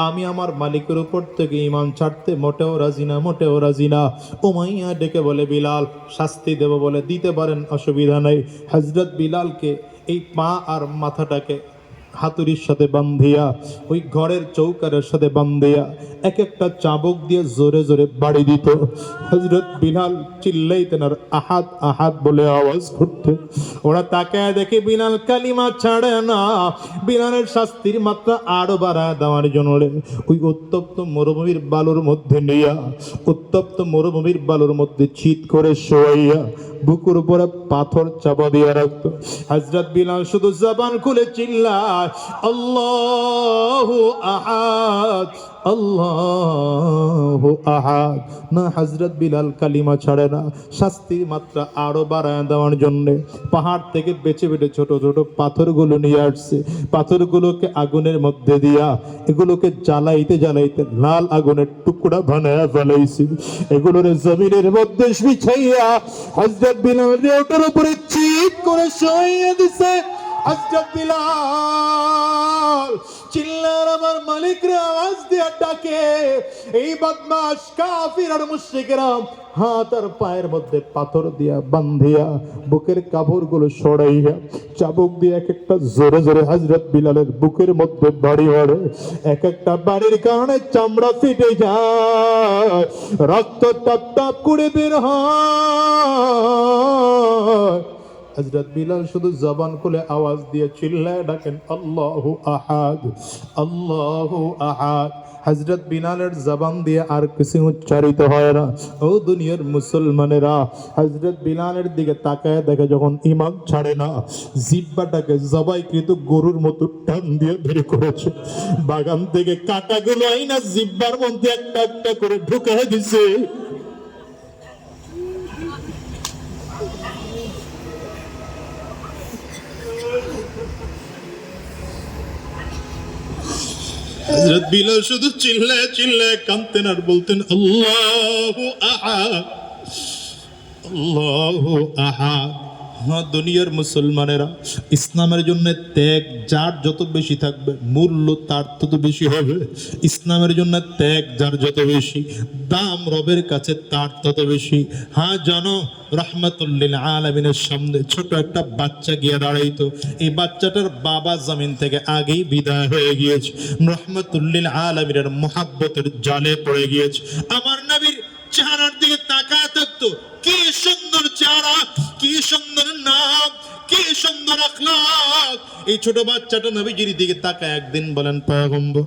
আমি আমার মালিকের উপর থেকে ঈমান ছাড়তে মোটেও রাজি না, মোটেও রাজি না। উমাইয়া ডেকে বলে, বিলাল শাস্তি দেব বলে দিতে পারেন, অসুবিধা নাই। হযরত বিলালকে এই পা আর মাথাটাকে হাতুড়ির সাথে বান্ধিয়া, ওই ঘরের চৌকারের সাথে বান্ধিয়া এক একটা চাবুক দিয়ে জোরে জোরে বাড়ি দিত। হযরত বিলাল চিল্লাইতেন আর আহাদ আহাদ বলে আওয়াজ করতেন। ওরা তাকায় দেখে বিলাল কালিমা ছাড়ে না। বিলালের শাস্তির মাত্রা আরো বাড়ায় দেওয়ার জন্য ওই উত্তপ্ত মরুভূমির বালুর মধ্যে নিয়া, উত্তপ্ত মরুভূমির বালুর মধ্যে চিৎ করে শোয়াইয়া বুকুর উপরে পাথর চাপা দিয়ে রাখতো। হযরত বিলাল শুধু জবান খুলে চিল্লায় আল্লাহু আহাদ, আল্লাহু আহাদ। না, হযরত বিলাল কালিমা ছাড়ে না। শাস্তির মাত্রা আরো বাড়ায় দেওয়ার জন্য পাহাড় থেকে বেছে বেছে ছোট ছোট পাথরগুলো নিয়ে আসছে। পাথরগুলোকে আগুনের মধ্যে দিয়া এগুলোকে জ্বালাইতে জ্বালাইতে লাল আগুনের টুকরা বানায় ফেলাইছে। এগুলোর জমিনের মধ্যে বিছাইয়া হযরত বিলাল ওটার উপরে চিৎ করে শুইয়ে দিছে। হযরত বিলাল চিল্লার আমার মালিক রে আওয়াজ দিয়া ডাকে। এই বদমাশ কাফির আর মুশরিকরা হাত আর পায়ের মধ্যে পাথর দিয়া বান্ধিয়া বুকের কাপড়গুলো সরাইয়া চাবুক দিয়ে এক একটা জোরে জোরে হযরত বিলালের বুকের মধ্যে বাড়ি মারে। এক একটা বাড়ির কারণে চামড়া ফেটে যায়, রক্ত টপ টপ করে বের হয়। হযরত বিলাল শুধু জবান খুলে আওয়াজ দিয়ে চিল্লায় ডাকেন আল্লাহু আহাদ, আল্লাহু আহাদ। হযরত বিলালের জবান দিয়ে আর কিছু উচ্চারিত হয় না। ও দুনিয়ার মুসলমানেরা, হযরত বিলালের দিকে তাকায় দেখে যখন ঈমান ছাড়ে না, জিহ্বাটাকে জবাইকৃত গরুর মতো টান দিয়ে বের করেছে। বাগান থেকে কাঁটাগুলো আইনা জিহ্বার মধ্যে একটা একটা করে ঢুকে দিছে। হযরত বিলাল শুধু চিল্লায় চিল্লায় কাঁদতেন আর বলতেন আল্লাহু আহাদ, আল্লাহু আহাদ। হ্যাঁ, দুনিয়ার মুসলমানেরা, ইসলামের জন্য ত্যাগ যার যত বেশি থাকবে মূল্য তার তত বেশি হবে। ইসলামের জন্য ত্যাগ যার যত বেশি, দাম রবের কাছে তার তত বেশি। হ্যাঁ জানো, রাহমাতুল্লিল আলামিনের সামনে ছোট একটা বাচ্চা গিয়ে দাঁড়াইতো। এই বাচ্চাটার বাবা জমিন থেকে আগেই বিদায় হয়ে গিয়েছে। রাহমাতুল্লিল আলামিনের মুহাব্বতের জালে পড়ে গিয়েছে। আমার নবীর চেহারার দিকে তাকায় থাকতো। কি সুন্দর চেহারা, কি সুন্দর নাম, কি সুন্দর আখলাক। এই ছোট বাচ্চাটা নবীজির দিকে তাকায় একদিন বলেন পয়গম্বর,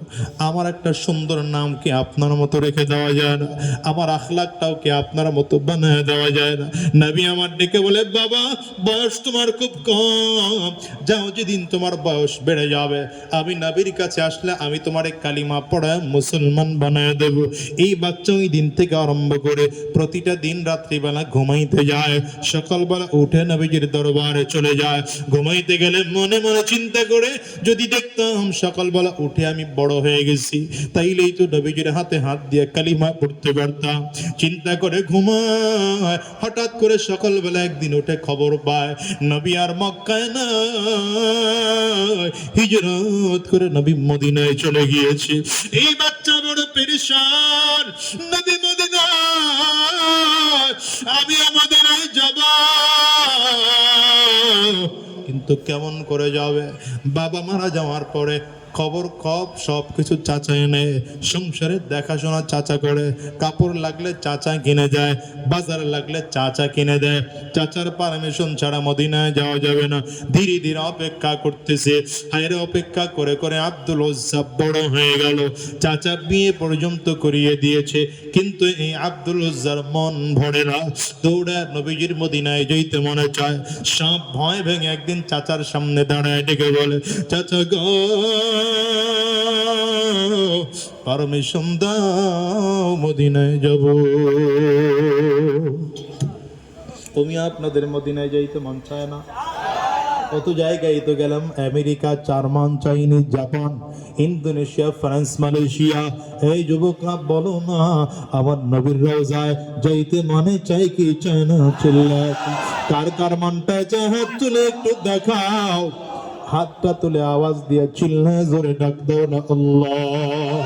আমার একটা সুন্দর নাম কি আপনার মতো রেখে দেওয়া যায় না? আমার আখলাকটাও কি আপনার মতো বানায় দেওয়া যায় না? নবী আমার ডেকে বলে, বাবা বয়স তোমার খুব কম, যাও, যেদিন তোমার বয়স বেড়ে যাবে আমি নবীর কাছে আসলে আমি তোমার কালিমা পড়ায় মুসলমান বানায় দেব। এই বাচ্চা ওই দিন থেকে আরম্ভ করে প্রতিটা দিন রাত্রিবেলা ঘুমাইতে যায়, সকালবেলা উঠে নবীজির দরবারে চলে যায়। ঘুমাইতে গেলে মনে মনে চিন্তা করে, যদি দেখতাম সকালবেলা উঠে আমি বড় হয়ে গেছি, তাইলেই তো নবীজির হাতে হাত দিয়ে কালিমা পড়তে পারতাম। চিন্তা করে ঘুমায়, হঠাৎ করে সকালবেলা একদিন উঠে খবর পায় নবী আর মক্কায় না, হিজরত করে নবী মদিনায় চলে গিয়েছে। এই বাচ্চা বড় পেরেশান, নবী মদিনায়, আমি মদিনায় যাব, কিন্তু কেমন করে যাবে? বাবা মারা যাওয়ার পরে খবর সব কিছু চাচা এনে সংসারের দেখাশোনা চাচা করে, কাপড় লাগলে চাচা কিনে যায়, বাজার লাগলে চাচা কিনে দেয়। চাচার পারমিশন ছাড়া মদিনায় যাওয়া যাবে না। ধীরে ধীরে অপেক্ষা করতেছে। হায়রে অপেক্ষা করে করে আব্দুল উজ্জা বড় হয়ে গেল। চাচা বিয়ে পর্যন্ত করিয়ে দিয়েছে, কিন্তু এই আব্দুল উজ্জার মন ভরে না। দৌড়ে নবীজির মদিনায় যাইতে মনে চায়। সব ভয় ভেঙে একদিন চাচার সামনে দাঁড়ায় ডেকে বলে, চাচা গো, পারমিশন দাও, মদিনায় যাব। তুমি আপনাদের মদিনায় যাইতে মন চায় না? কত জায়গায় তো গেলাম, America, German, Chinese, Japan, Indonesia, France, Malaysia. এই যুবকরা বলো না, আমার নবীর রওজায় যাইতে মনে চাই কি চায় না? চিল্লায় কার কার মনটা চায় হাত তুলে একটু দেখাও। হাতটা তুলে আওয়াজ দিয়ে চিল্লায় জোরে ডাক দাও না আল্লাহ।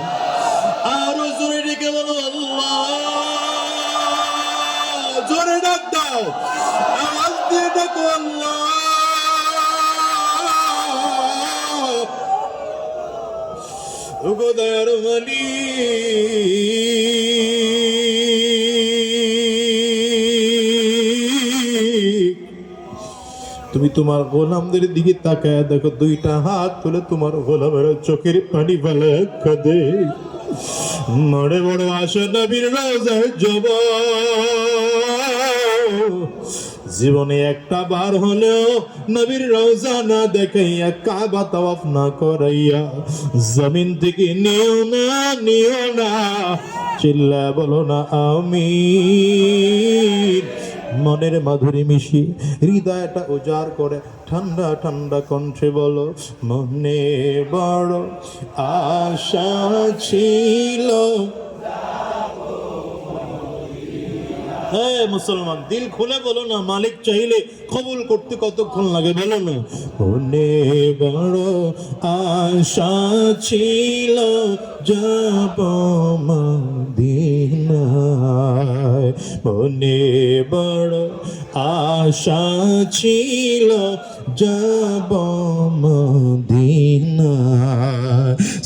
আরো জোরে ডেকে বলো আল্লাহ, জোরে ডাক দাও, আওয়াজ দিয়ে ডাকো আল্লাহ। দয়ার মালিক, তুমি তোমার গোলামদের দিকে তাকায় দেখো, দুইটা হাত তুলে তোমার গোলামের চোখের পানি ফেলে কাঁদে। মরে বড় আশা নবীর রওজায় যাব, জীবনে একটা বার হলেও নবীর রওজা না দেখাইয়া কাবা তাওয়াফ না করাইয়া জমিন থেকে নিও না চিল্লা বলো না আমিন। মনের মাধুরী মিশি হৃদয়টা উজাড় করে ঠান্ডা ঠান্ডা কণ্ঠে বলো, মনে বড় আশা ছিল। হ্যাঁ মুসলমান, দিল খুলে বলো না, মালিক চাইলে কবুল করতে কতক্ষণ লাগে বলো না। মনে বড় আশা ছিল যাব মদিনায়, মনে বড় আশা ছিল যাব মদিনায়।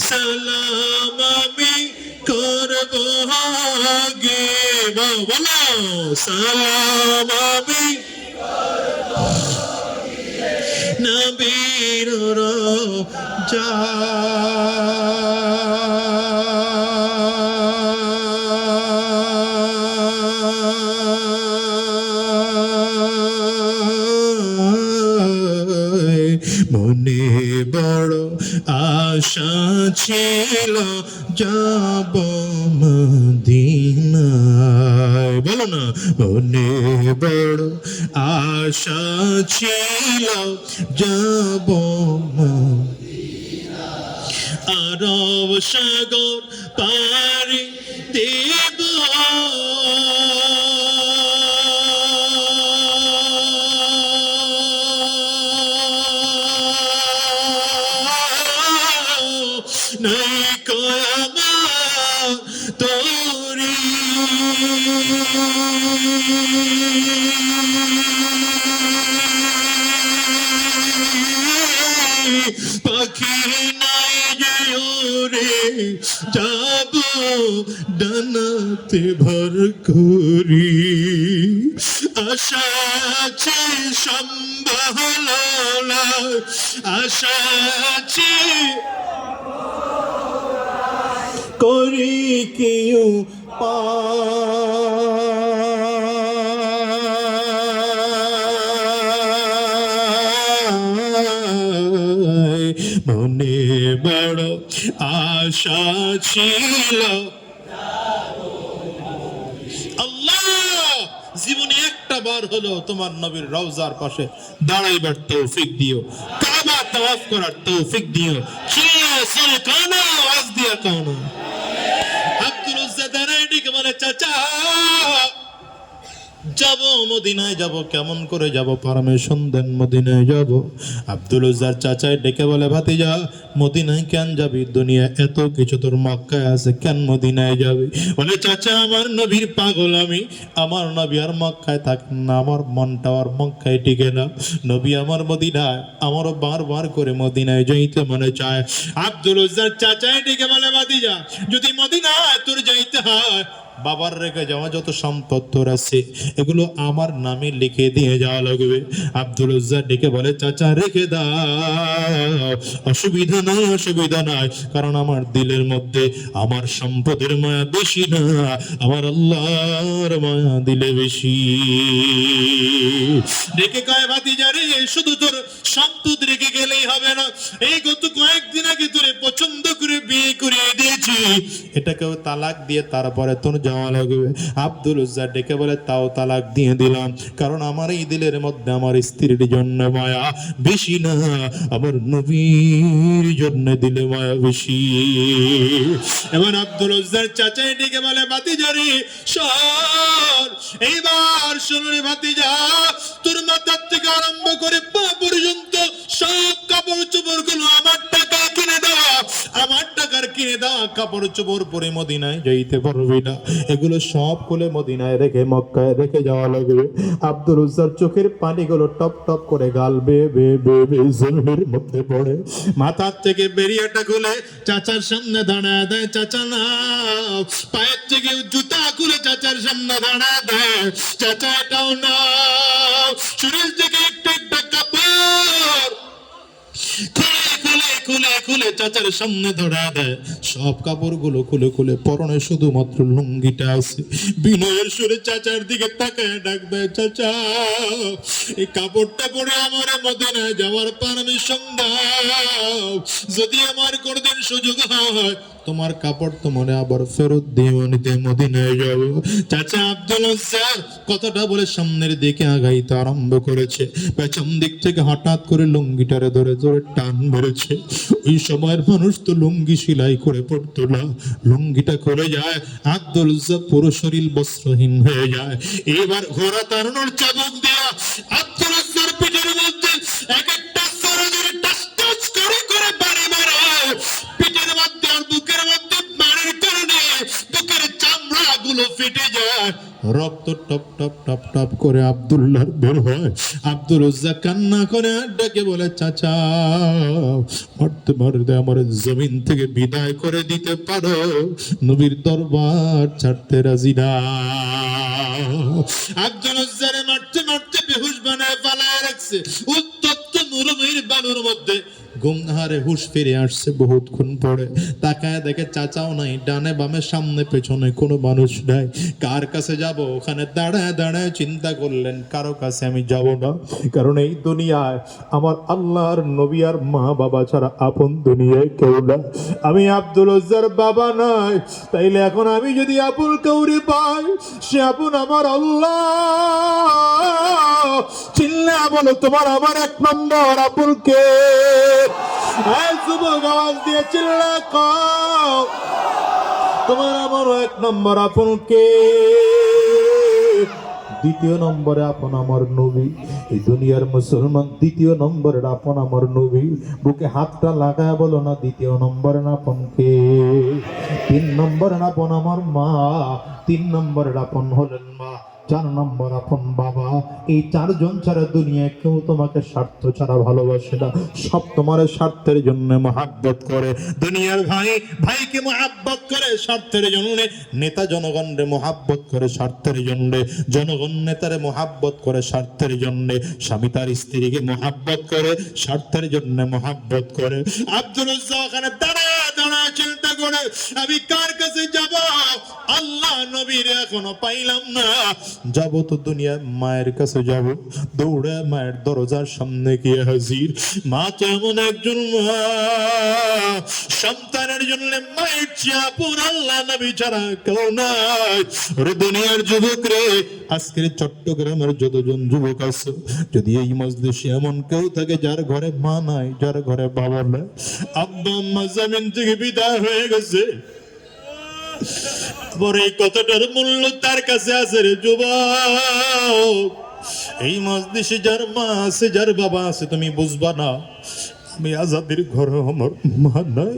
সালাম আমি করব আগে, বলো সালাম আমি নবীর রওজা। মনে বড় আশা ছিল যাব মদিনায়, বলো না। মনে বড় আশা ছিল যাব মদিনায়। আরব সাগর পাড়ি দেব নাই কয়ামা তোরি, পাখি নাই রে যাব ডানাতে ভর করি। আশা আছে সম্বল আশা আছে করি কেউ মনে বড় আশা ছিল। আল্লাহ জীবনে একটা বার হলো তোমার নবীর রওজার পাশে দাঁড়াইবার তৌফিক দিও, কাবা তাওয়াফ করার তৌফিক দিও। চিল্লা সরে কানা আওয়াজ দিয়া কানা। আব্দুল উজ্জা দাঁড়ায় ডেকে বলে, চাচা যাব মদিনায় যাব, কেমন করে যাব, পারমিশন দেন মদিনায় যাব। আব্দুল উজ্জার চাচাই ডেকে বলে, ভাতিজা মদিনায় কেন যাবি, দুনিয়া এত কিছু তোর মক্কায় আছে, কেন মদিনায় যাবি? বলে, চাচা আমার নবীর পাগল আমি, আমার নবী আর মক্কায় থাকেন না, আমার মনটা আর মক্কায় টিকে না, নবী আমার মদিনায়, আমারও বারবার করে মদিনায় যাইতে মনে চায়। আব্দুল উজ্জার চাচাই ডেকে বলে, ভাতিজা যদি মদিনায় তোর যাইতে হয়, বাবার রেখে যাওয়া যত সম্পদ তোর আছে এগুলো আমার নামে লিখে দিয়ে যাওয়া লাগবে। আব্দুল উজ্জা ডেকে বলে, চাচা রেখে দাও, অসুবিধা নাই, অসুবিধা নাই, কারণ আমার দিলের মধ্যে আমার সম্পদের মায়া বেশি না, আমার আল্লাহর মায়া দিলে বেশি। ডেকে কয়, ভাতিজা রে শুধু তোর সম্পদ রেখে গেলেই হবে না, এই গত কয়েকদিন আগে তোরে পছন্দ করে বিয়ে করে দিয়েছি, এটাকেও তালাক দিয়ে তারপরে তোর যাওয়া লাগবে। আব্দুল উজ্জা ডেকে বলে, তাও তালাক দিয়ে দিলাম, কারণ আমার এই দিলের মধ্যে আমার স্ত্রীর জন্য মায়া বেশি না, আমার নবীর জন্য দিলে মায়া বেশি। এবার আব্দুল উজ্জার চাচাই ডেকে বলে, ভাতিজা রে শোন, এইবার শোন রে ভাতিজা, তোর মাথার থেকে আরম্ভ করে পা পর্যন্ত সব কাপড় চোপড় গুলো আমার টাকায় কিনে দেওয়া, আমার টাকার কিনে দেওয়া কাপড় চোপড় পরে মদিনায় যাইতে পারবি না, এগুলো সব খুলে মদিনায় রেখে মক্কায় রেখে যাওয়া লাগবে। আব্দুল উজ্জার চোখের পানিগুলো টপ টপ করে গাল বেয়ে বেয়ে বেয়ে বেয়ে জমিনের মধ্যে পড়ে। মাথার থেকে বেরিয়েটা খুলে চাচার সামনে দাঁড়ায় দেয়, চাচা না, পায়ের থেকে জুতা খুলে চাচার সামনে দাঁড়ায় দেয়, চাচা এটাও না, শরীর থেকে একটা একটা কাপড় খুলে খুলে খুলে খুলে চাচার সামনে ধরা দেয়, সব কাপড়গুলো খুলে খুলে পরনে শুধুমাত্র লুঙ্গিটা আছে। বিনয়ের সুরে চাচার দিকে তাকায় ডাক দেয়, চাচা এই কাপড়টা পরে আমার মদিনায় যাওয়ার পারমিশন দাও, যদি আমার কোনদিন সুযোগ হয় তোমার কাপড় তো মনে আবার ফেরত দিয়ে নিতে মদিনায় যাব। চাচা আব্দুল স্যার কথাটা বলে সামনের দিকে আগাইতে আরম্ভ করেছে, পেছন দিক থেকে হঠাৎ করে লুঙ্গিটারে ধরে ধরে টান মেরেছে। ওই সময়ের মানুষ তো লুঙ্গি সেলাই করে পড়তো না, লুঙ্গিটা খুলে যায়, আব্দুল পুরো শরীর বস্ত্রহীন হয়ে যায়। এবার ঘোড়া তাড়ানোর চাবুক দেয়া আব্দুল পিঠের মধ্যে এক একটা সরজরে টাচ টাচ করে করে বাড়ি মারে, পিঠের মধ্যে আর বুকের মধ্যে মারের কারণে বুকের চামড়া গুলো ফেটে যায়, রক্ত টপ টপ টপ টপ করে আব্দুল্লাহর বের হয়। আব্দুল রাজ্জাক কান্না করে ডাকে বলে, চাচা মরতে মরতে আমার জমিন থেকে বিদায় করে দিতে পারো, নবীর দরবার ছাড়তে রাজি না। আব্দুল রাজ্জাক মারতে মারতে বেহুশ বানায় পালায় রাখছে উত্তপ্ত মরুভূমির বালুর মধ্যে। গুমহারে হুশ ফিরে আসছে বহুতক্ষণ পরে, তাকায় দেখে চাচাও নাই, ডানে বামে সামনে পেছনে কোনো মানুষ নাই। কার কাছে যাব? ওখানে দাঁড়ায় দাঁড়ায় চিন্তা করলেন, কারো কাছে আমি যাব না, কারণ এই দুনিয়ায় আমার আল্লাহর নবী আর মা বাবা ছাড়া আপন দুনিয়ায় কেউ না। আমি আব্দুল রাজ্জাকের বাবা নাই, তাইলে এখন আমি যদি আপন কাউরি পাই, সে আপন আমার আল্লাহ। চিল্লা বলো তোমার আমার এক নম্বর আপন কে? যুবক আওয়াজ দিয়ে চিল্লা কও, তোমার আমার এক নম্বর আপন কে? দ্বিতীয় নম্বরে আপন আমার নবী। এই দুনিয়ার মুসলমান দ্বিতীয় নম্বরের আপন আমার নবী। বুকে হাতটা লাগায় বলো না, দ্বিতীয় নম্বরের আপন কে? তিন নম্বরের আপন আমার মা, তিন নম্বরের আপন হলেন মা, চার নম্বর আপন বাবা। এই চারজন ছাড়া দুনিয়ায় কেউ তোমাকে স্বার্থ ছাড়া ভালোবাসে না, সব তোমার স্বার্থের জন্য মহাব্বত করে। দুনিয়ার ভাই ভাইকে মহাব্বত করে স্বার্থের জন্য, নেতা জনগণরে মহাব্বত করে স্বার্থের জন্য, জনগণ নেতারে মহাব্বত করে স্বার্থের জন্য, স্বামী তার স্ত্রীকে মহাব্বত করে স্বার্থের জন্য মহাব্বত করে। আব্দুল রাজ্জাক ওখানে দাঁড়ায় দাঁড়ায় চিন্তা করে, আমি কার কাছে যাব? আল্লাহ নবীর এখনো পাইলাম না, যাব তো দুনিয়ার মায়ের কাছে যাব। দৌড়ে মায়ের দরজার সামনে গিয়ে হাজির। মা তো এমন একজন মা, সন্তানের জন্য মায়ের চাপুর আল্লাহ নবী ছাড়া কেউ নাই। ওরে দুনিয়ার যুবক রে, আজকের চট্টগ্রামের যতজন যুবক আছে, যদি এই মজলিসে এমন কেউ থাকে যার ঘরে মা নাই, যার ঘরে বাবা নাই, আব্বা আম্মা জমিন থেকে বিদায় হয়ে গেছে, পরে এই কথাটার মূল্য তার কাছে আছে রে যুবক। এই মজলিসে যার মা আছে, যার বাবা আছে, তুমি বুঝবা না। আমি আজাদের ঘরে আমার মা নাই,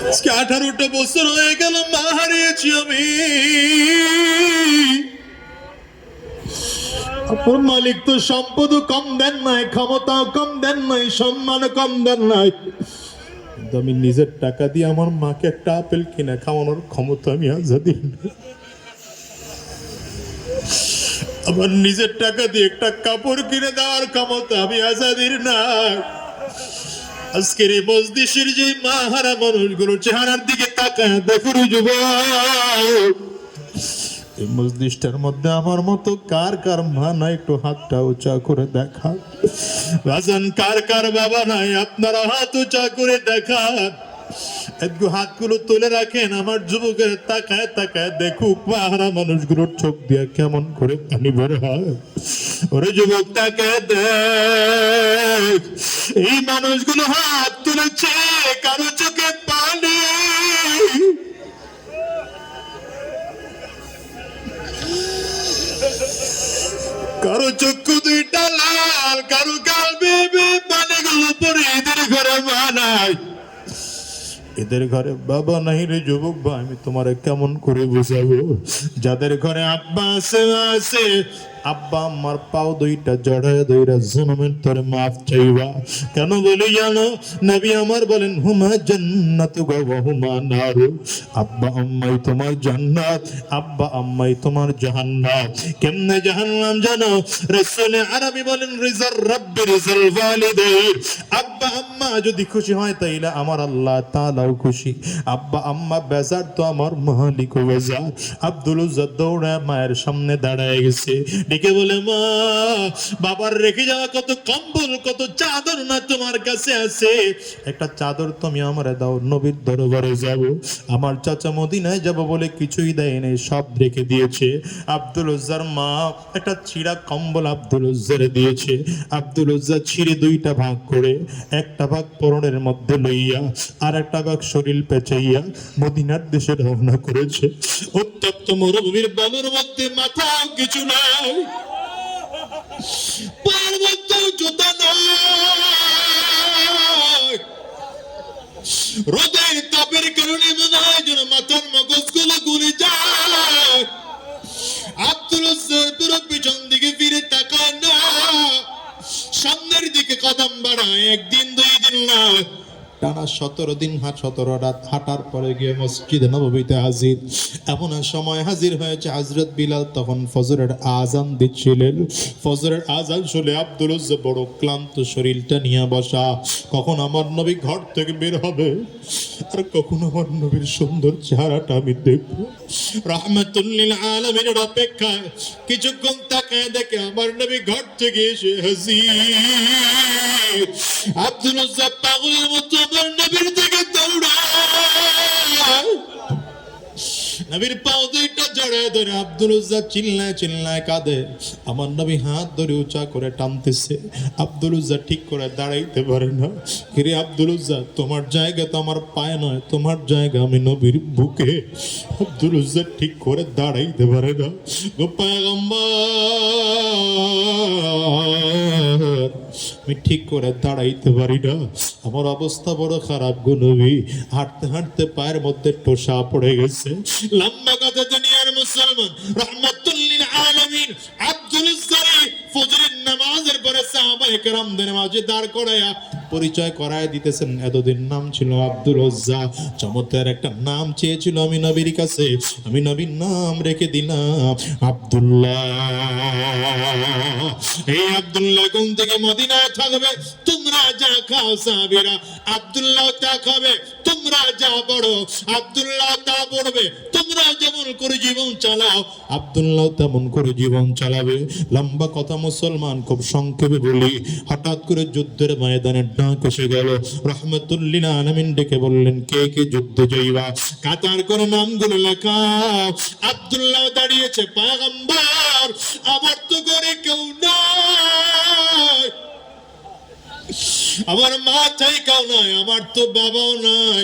আজকে 18টা বছর হয়ে গেল মা হারিয়েছি আমি। আপনার মালিক তো সম্পদও কম দেন নাই, ক্ষমতাও কম দেন নাই, সম্মানও কম দেন নাই, কিন্তু আমি নিজের টাকা দিয়ে আমার মাকে একটা আপেল কিনে খাওয়ানোর ক্ষমতা আমি আজাদি নাই। আমার নিজের টাকা দিয়ে একটা কাপড় কিনে দেওয়ার ক্ষমতা আমি আজাদির নাই। আজকের এই মজলিসের যে মা হারা মানুষগুলোর চেহারার দিকে তাকায় দেখো যুবক, এই মজলিসটার মধ্যে আমার মতো কার কার মা নাই? একটু হাতটা উঁচা করে দেখা। রাজন কার কার বাবা নাই? আপনারা হাত উঁচা করে দেখান। একটু হাতগুলো তুলে রাখেন, আমার যুবকের তাকায় তাকায় দেখুক পাহারা মানুষগুলোর চোখ দিয়ে কেমন করে পানি বের হয়। ওরে যুবক তাকায় দেখ, এই মানুষগুলো হাত তুলেছে, কারো চোখে পানি, কারো চক্ষু দুইটা লাল, কারো গাল বেবে পানিগুলো পরে। এদের ঘরে মা নাই, এদের ঘরে বাবা নাই রে যুবক ভাই, আমি তোমারে কেমন করে বুঝাবো? যাদের ঘরে আব্বা আছে, আব্বা আম্মার পাও দুইটা জড়ায় দইরা জনমের তোরে মাফ চাইবা। কেন বলি জানো? নবী আমার বলেন হুমা জান্নাতু ওয়া হুমা নারু। আব্বা আম্মাই তোমার জান্নাত, আব্বা আম্মাই তোমার জাহান্নাম। কেমনে জাহান্নাম জানো? রাসূল আরবি বলেন রিজার রাব্বি রিজাল ওয়ালিদাইন। আব্বা আম্মা যদি খুশি হয় তাইলে আমার আল্লাহ তাআলাও খুশি। আব্বা আম্মা বেজার তো আমার মালিক বেজার। আব্দুল উজ্জা দৌড়ে মায়ের সামনে দাঁড়ায় গেছে, ডেকে বলে মা, বাবার রেখে যাওয়া কত কম্বল কত চাদর না তোমার কাছে আছে, একটা চাদর তুমি আমারে দাও, নবীর দরবারে যাব। আমার চাচা মদিনায় যাব বলে কিছুই দেয় নাই, সব রেখে দিয়েছে। আব্দুল উজ্জার মা একটা ছিঁড়া কম্বল আব্দুল উজ্জারে দিয়েছে। আব্দুল উজ্জা ছিঁড়ে দুইটা ভাগ করে একটা ভাগ পরনের মধ্যে লইয়া আর একটা ভাগ শরীর পেঁচাইয়া মদিনার দেশে রওনা করেছে। উত্তপ্ত মরুভূমির বালুর মধ্যে মাথাও কিছু নাই, পায়ের মধ্যে জুতা নাই, রোদের তাপের কারণে মনে হয় যেন মাথার মগজগুলো গুলি যায়। আব্দুল উজ্জার পুরো পিছন দিকে ফিরে তাকায় না, সামনের দিকে কদম বাড়ায়। একদিন দুই দিন না, টানা 17 দিন 17 রাত হাঁটার পরে গিয়ে মসজিদে নববীতে হাজির। এমন এক সময় হাজির হয়েছে হযরত বিলাল, তখন ফজরের আজান দিচ্ছিলেন। ফজরের আজান শুনে আব্দুল উজ্জা বড় ক্লান্ত শরীরটা নিয়ে বসা। কখন আমার নবী ঘর থেকে বের হবে আর কখন আমার নবীর সুন্দর চেহারাটা আমি দেখবো। রাহমাতুল লিল আলামিনের অপেক্ষায় কিছুক্ষণ তাকায় দেখে আমার নবী ঘর থেকে এসে হাজির। আব্দুল উজ্জা পাগলের মতো আমার নবীর দিকে দৌড়ায়, নবীর পাও দুইটা জড়ায় ধরে আব্দুল উজ্জা চিল্লায় চিল্লায় কাঁদে। আমার নবী হাত ধরে উঁচা করে টানতেছে। আব্দুল উজ্জা ঠিক করে দাঁড়াইতে পারে না। কিরে আব্দুল উজ্জা, তোমার জায়গা তো আমার পায়ে নয়, তোমার জায়গা আমি নবীর বুকে। আব্দুল উজ্জা ঠিক করে দাঁড়াইতে পারে না। গো পয়গম্বর, আমি ঠিক করে দাঁড়াইতে পারি না, আমার অবস্থা বড় খারাপ গো নবী। হাঁটতে হাঁটতে পায়ের মধ্যে টোসা পড়ে গেছে। লম্বা কথা দুনিয়ার মুসলমান, রাহমাতুল লিল আলামিন আব্দুল উজ্জা ফজরের নামাজের পরে সাহাবায়ে কেরামদের মাঝে দাঁড় করায়া পরিচয় করায় দিতেছেন। এতদিন নাম ছিল আব্দুল উজ্জা, চমৎকার একটা নাম চেয়েছিল আমি নবীর কাছে, আমি নবীর নাম রেখে দিলাম আব্দুল্লাহ। এই আব্দুল্লাহ কোন থেকে মদিনায় থাকবে, তোমরা যা খাও সাহাবীরা, আব্দুল্লাহ তা খাবে, তোমরা যা পড়ো আব্দুল্লাহ তা পড়বে, তোমরা যেমন করে জীবন চালাও আব্দুল্লাহ তেমন করে জীবন চালাবে। লম্বা কথা মুসলমান, খুব সংক্ষেপে বলি। হঠাৎ করে যুদ্ধের ময়দানে ডাক এসে গেল। রাহমাতুল লিল আলামিন ডেকে বললেন, কে কে যুদ্ধে যাইবা? কাতার করে নামগুলো লেখা। আব্দুল্লাহ দাঁড়িয়েছে, পয়গম্বর আমার তো করে কেউ নাই, আমার মা চাই কেউ নাই, আমার তো বাবাও নাই,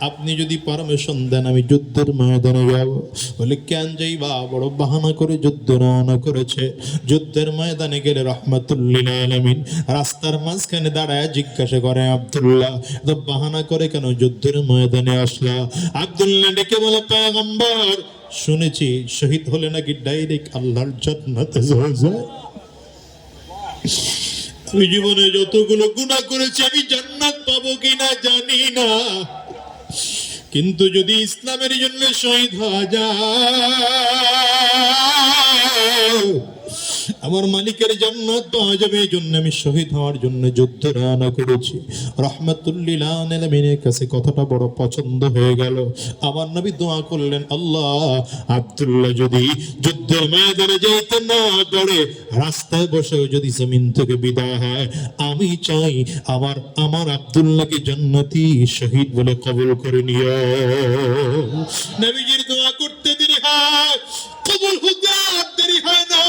আপনি যদি পারমিশন দেন আমি যুদ্ধের ময়দানে যাব। বলে কেন যাইবা? বড় বাহানা করে যুদ্ধ রওনা করেছে। যুদ্ধের ময়দানে গেলে রাহমাতুল লিল আলামিন রাস্তার মাঝখানে দাঁড়ায় জিজ্ঞাসা করে, আব্দুল্লাহ তো বাহানা করে কেন যুদ্ধের ময়দানে আসলা? আব্দুল্লাহ ডেকে বলে, পয়গম্বর শুনেছি শহীদ হলে নাকি ডাইরেক্ট আল্লাহর জান্নাতে যাওয়া যায়। আমি জীবনে যতগুলো গুনাহ করেছি আমি জান্নাত পাবো কিনা জানি না, কিন্তু যদি ইসলামের জন্য শহীদ হওয়া যায় আমার মালিকের জান্নাত পাওয়া যাবে। এই জন্য আমি শহীদ হওয়ার জন্য যুদ্ধ রওনা করেছি। রাহমাতুল লিল আলামিনের কাছে কথাটা বড় পছন্দ হয়ে গেল। আমার নবী দোয়া করলেন, আল্লাহ আব্দুল্লাহ যদি যুদ্ধের ময়দানে যেতে না পারে, রাস্তায় বসে যদি জমিন থেকে বিদায় হয়, আমি চাই আমার আব্দুল্লাহকে জান্নাতি শহীদ বলে কবুল করে নিও। নবীজির দোয়া করতে দেরি হয়, কবুল হতে দেরি হয় না।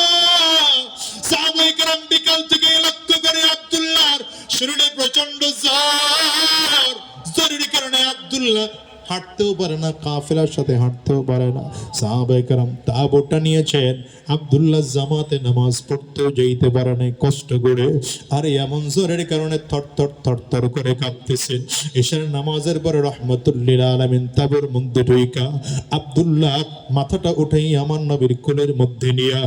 সাহাবায়ে কেরাম বিকাল থেকে লক্ষ্য করে আব্দুল্লাহর শরীরে প্রচন্ড জ্বর, জরুরি কারণে আব্দুল্লাহ হাঁটতেও পারে না, কাফেলার সাথে হাঁটতেও পারে না। সাহাবায়ে কেরাম তাঁবুটা নিয়েছেন, আব্দুল্লাহ জামাতে নামাজ পড়তেও যেতে পারে না কষ্ট করে, আর এমন জ্বরের কারণে থরথর করে কাঁপতেছেন। এশার নামাজের পরে রহমতুল্লিল আলামিন তাঁবুর মধ্যে ঢুইকা আব্দুল্লাহ মাথাটা উঠেই আমার নবীর কোলের মধ্যে নিয়ে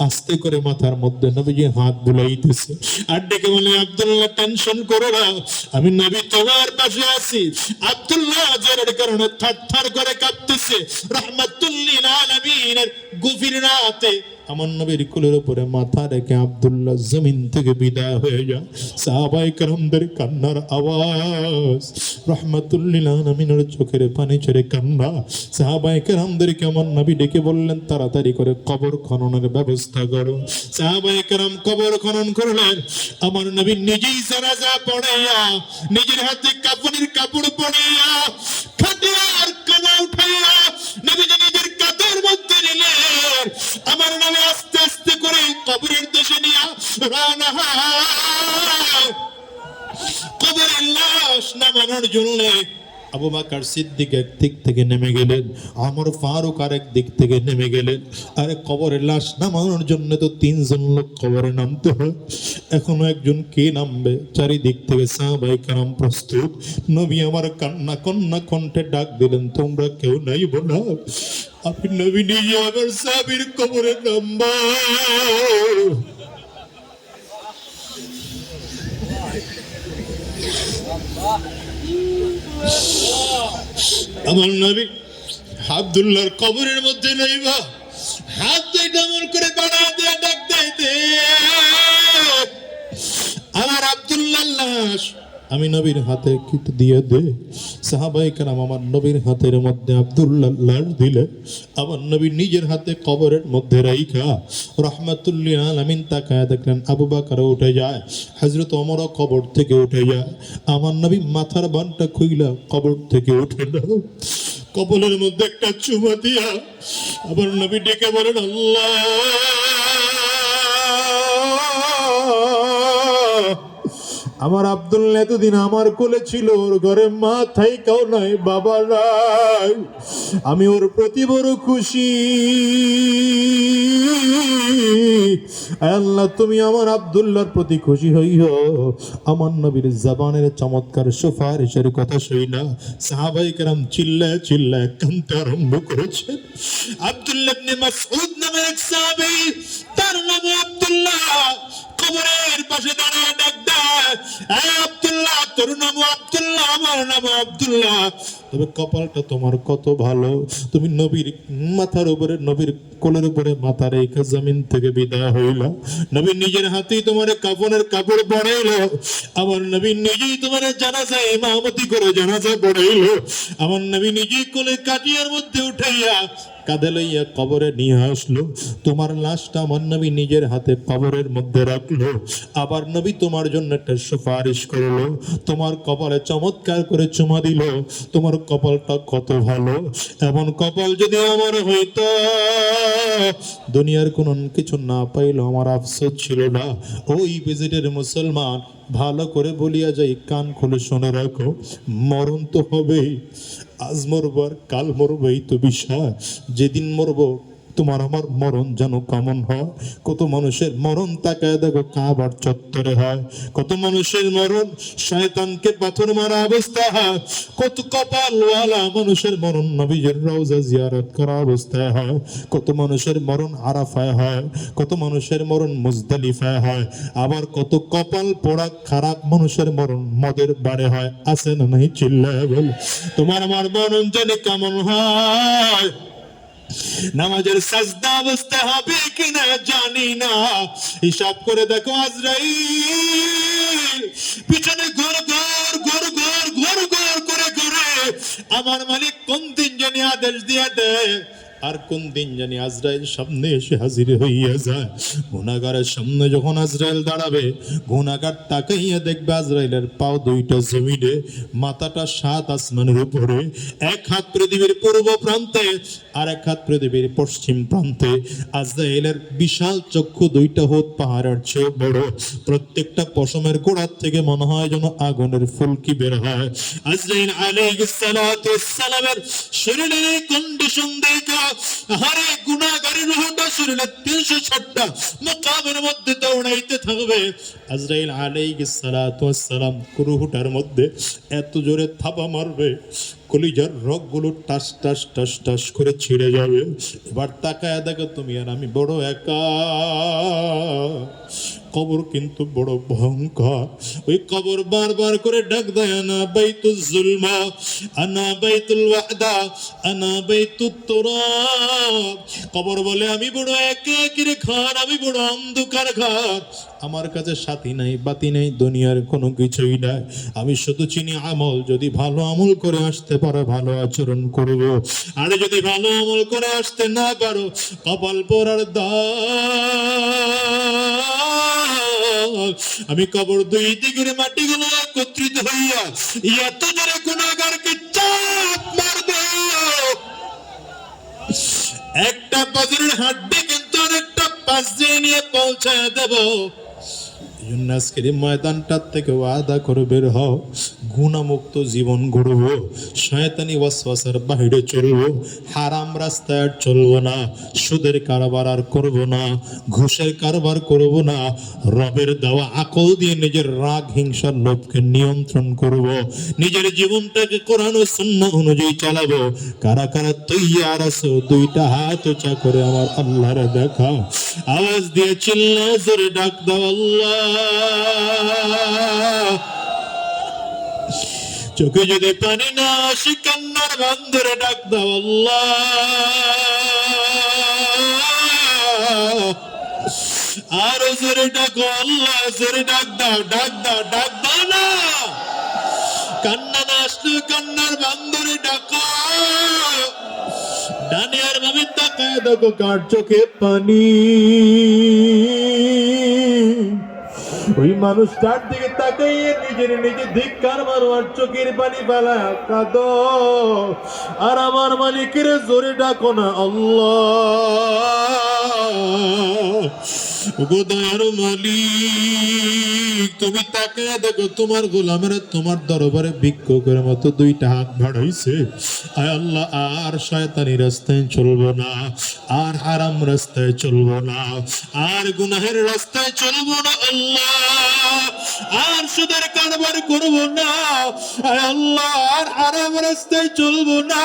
আস্তে করে মাথার মধ্যে নবীজি হাত বুলাইতেছে, আর ডেকে বলে, আব্দুল্লাহ টেনশন করো না, আমি নবী তোমার পাশে আছি। আব্দুল্লাহ জ্বরের কারণে থরথর করে কাঁপতেছে। রহমাতুল্লিল আলামিনের গভীর রাতে আমার নবীর কোলের উপরে মাথা রেখে আব্দুল্লাহ জমিন থেকে বিদায় হয়ে যায়। সাহাবায়ে কেরামদের কান্নার আওয়াজ, রহমাতুল্লিল আলামিনের চোখের পানি ছেড়ে কান্না। সাহাবায়ে কেরামদেরকে আমার নবী ডেকে বললেন, তাড়াতাড়ি করে কবর খননের ব্যবস্থা করো। সাহাবায়ে কেরাম কবর খনন করলেন। আমার নবী নিজেই জানাজা পড়াইয়া, নিজের হাতে কাফনের কাপড় পরাইয়া, খাটিয়ার কানা উঠাইয়া নবীজি নিজের কাঁধের মধ্যে নিলেন। আমার নবী আস্তে আস্তে করে কবরের দেশে নিয়ে রওনা হয়। কবরের লাশ নামানোর জন্য আবু বকর সিদ্দিক এক দিক থেকে নেমে গেলেন, ওমর ফারুক আরেক দিক থেকে নেমে গেলেন। আরে কবরের লাশ নামানোর জন্য তো তিনজন লোক কবরে নামতে হয়, এখনো একজন কে নামবে? চারিদিক থেকে সাহাবায়ে কেরাম প্রস্তুত। নবী আমার কান্না কন্যা কণ্ঠে ডাক দিলেন, তোমরা কেউ নাই বলা? আপনি নবী নিজে আমার সাহাবীর কবরে নামবা। আমার নবী আব্দুল্লাহর কবরের মধ্যে নাইবা, হাত দুইটা এমন করে বাড়া দিয়ে ডাক দে, আমার আব্দুল্লাহর লাশ আমি নবীর হাতে কিট দিয়ে দে। সাহাবায়ে কেরাম আমার নবীর হাতের মধ্যে আব্দুল্লাহর লাশ দিলেন। আমার নবী নিজের হাতে কবরের মধ্যে রাইখা রহমাতুল্লিল আলামিন তাকায় দেখলেন আবু বকর উঠে যায়, হযরত ওমরও কবর থেকে উঠে যায়। আমার নবী মাথার বানটা খুইলা কবর থেকে উঠে না, কবরের মধ্যে একটা চুমা দিয়া আমার নবী ডেকে বলেন, আল্লাহ আমার আব্দুল্লাহ এতদিন আমার কোলে ছিল, ওর ঘরে মা থাইকাও নাই, বাবা নাই, আমি ওর প্রতি বড় খুশি। আল্লাহ তুমি আমার আব্দুল্লাহর প্রতি খুশি হইও। আমার নবীর জবানের চমৎকার সুপারিশের কথা শুই না সাহাবায়ে কেরাম চিল্লায় চিল্লায় কাঁদতে আরম্ভ করেছেন। আব্দুল্লাহ ইবনে মাসউদ নামের এক সাহাবী, তার নাম আব্দুল্লাহ, কবরের পাশে দাঁড়িয়ে ডাক দেয়, আব্দুল্লাহ তোর নাম আব্দুল্লাহ, আমার নাম আব্দুল্লাহ, তবে কপালটা তোমার কত ভালো, তুমি নবীর মাথার উপরে, নবীর কোলের উপরে মাথা রেখে জমিন থেকে বিদায় হইল। নবী নিজের হাতেই তোমার কাফনের কাপড় পরাইল। আমার নবী নিজেই তোমার জানাজায় ইমামতি করে জানাজা পড়াইল। আমার নবী নিজেই কোলে কাটিয়ার মধ্যে উঠাইয়া কাঁধে লইয়া কবরে নিয়ে আসলো। তোমার লাশটা আমার নবী নিজের হাতে কবরের মধ্যে রাখলো। আবার নবী তোমার জন্য একটা সুপারিশ করলো, তোমার কপালে চমৎকার করে চুমা দিল। তোমার কপালটা কত ভালো, এমন কপাল যদি আমার হইতো, দুনিয়ার কোন কিছু না পাইলো আমার আফসোস ছিল না। ওই ভিজিটের মুসলমান, ভালো করে বলিয়া যাই, কান খুলে শুনে রাখো, মরণ তো হবেই, আজ মরবো আর কাল মরবো, এই তো বিষয়। যেদিন মরবো তোমার আমার মরণ যেন কেমন হয়। কত মানুষের মরণ তাকায় দেখো কাবার চত্বরে হয়, কত মানুষের মরণ শয়তানকে পাথর মারা অবস্থা হয়, কত কপালওয়ালা মানুষের মরণ নবীর রওজা জিয়ারত করা অবস্থায় হয়, কত মানুষের মরণ আরাফায় হয়, কত মানুষের মরণ মুজদালিফায় হয়, আবার কত কপাল পোড়া খারাপ মানুষের মরণ মদের বাড়ে হয়। আছে না নাই? চিল্লায় বল, তোমার আমার মরণ জানি কেমন হয়। নামাজের সাজদা অবস্থা হবে কিনা জানি না, হিসাব করে দেখো আজরাইল পিছনে ঘুর ঘুর ঘুর ঘুর ঘুর ঘুর করে ঘুরে আমার মালিক কোন দিন জানি আদেশ দিয়ে দেয়, আর কোন দিন জানি আজরাইল সামনে এসে হাজির হইয়া যায়। গুনাহগারের সামনে যখন আজরাইল দাঁড়াবে, গুনাহগার তাকাইয়া দেখবে আজরাইলের পাও দুইটা জমিনে, মাথাটা 7 আসমানের উপরে, এক হাত পৃথিবীর পূর্ব প্রান্তে আর এক হাত পৃথিবীর পশ্চিম প্রান্তে। আজরাইলের বিশাল চক্ষু দুইটা হত পাহাড়ের চেয়ে বড়, প্রত্যেকটা পশমের গোড়ার থেকে মনে হয় যেন আগুনের ফুলকি বের হয়। আজরাইল আলাইহিস সালাতু ওয়াস সালামের শরীরের এই কন্ডিশন দেখা আরে গুনাহগারের রূহটা শরীরের 360টা মুকামের মধ্যে দৌড়াইতে থাকবে। আজরাইল আলাইহিস সালাতু ওয়াস সালাম রূহটার মধ্যে এত জোরে থাবা মারবে, কলিজার রগগুলো টাস টাস টাস টাস করে ছিঁড়ে যাবে। এবার তাকায় দেখো তুমি আর আমি বড় একা। কবর কিন্তু বড় ভয়ঙ্কর। ওই কবর বারবার করে ডাক দেয়, আনা বাইতুল জুলমা, আনা বাইতুল ওয়াহদা, আনা বাইতুত তুরাব। কবর বলে আমি বড় একাকীর ঘর, আমি বড় অন্ধকার ঘর, আমার কাছে সাথী নাই বাতি নেই, দুনিয়ার কোনো কিছুই নাই। আমি শুধু চিনি আমল, যদি ভালো আমল করে আসতে পারো ভালো আচরণ করব, আর যদি ভালো আমল করে আসতে না পারো কপাল পোড়ার দাগ। আমি কবর দুই দিকের মাটিগুলো একত্রিত হইয়া এত জোরে গুনাহগারকে চাপ মারবে, একটা পাজরের হাড্ডি কিন্তু আরেকটা পাশ দিয়ে নিয়ে পৌঁছায় দেব। আজকের ময়দানটার থেকে ওয়াদা করে বের হও, গুনাহমুক্ত জীবন গড়ব, শয়তানি ওয়াসওয়াসার বাইরে চলবো, হারাম রাস্তায় আর চলবো না, সুদের কারবার আর করব না, ঘুষের কারবার করব না, রবের দেওয়া আকল দিয়ে নিজের রাগ হিংসার লোভকে নিয়ন্ত্রণ করব, নিজের জীবনটাকে কোরআন ও সুন্নাহ অনুযায়ী চালাবো। কারা কারা তৈয়ার আছো? দুইটা হাত উঁচা করে আমার আল্লাহরে দেখাও, আওয়াজ দিয়ে চিল্লা জোরে ডাক দাও আল্লাহ। চোখে যদি পানি না আসে কান্নার বান্ধরে ডাক দাও আল্লাহ। আরো জোরে ডাকো আল্লাহ, জোরে ডাক দাও, ডাক দাও, ডাক দাও না। কান্না না আসলে কান্নার বান্ধরে ডাকো। ডানে আর বামে তাকায় দেখো কার চোখে পানি। ওই মানুষটার দিকে তাকাইয়ে নিজের নিজে ধিক্কার মারো আর চোখের পানি ফেলা কাঁদো, আর আমার মালিকের জোরে ডাকো না আল্লাহ। দয়ার মালিক, তুমি তাকায় দেখো তোমার গোলামেরা তোমার দরবারে ভিক্ষুকের মতো দুইটা হাত বাড়াইছে। আয় আল্লাহ, আর শয়তানি রাস্তায় চলবো না, আর হারাম রাস্তায় চলবো না, আর গুনাহের রাস্তায় চলবো না আল্লাহ, আর সুদের কারবার করবো না আয় আল্লাহ, আর হারাম রাস্তায় চলবো না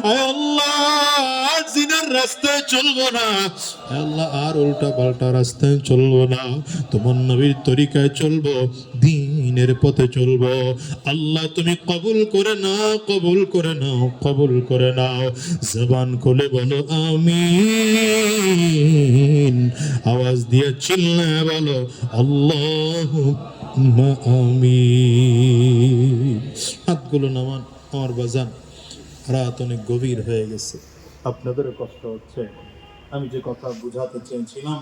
আয় আল্লাহ, আর জিনার রাস্তায় চলবো না আয় আল্লাহ, আর উল্টা পাল্টা রাস্তায় চলবো না, তোমার নবীর তরিকায় চলবো, দ্বীনের পথে চলবো। আল্লাহ তুমি কবুল করে নাও, কবুল করে নাও, কবুল করে নাও। জবান খুলে বলো আমিন, আওয়াজ দিয়ে চিল্লায় বলো আল্লাহুম্মা আমিন। হাতগুলো নামান আমার বাজান, রাত অনেক গভীর হয়ে গেছে, আপনাদেরও কষ্ট হচ্ছে। আমি যে কথা বুঝাতে চেয়েছিলাম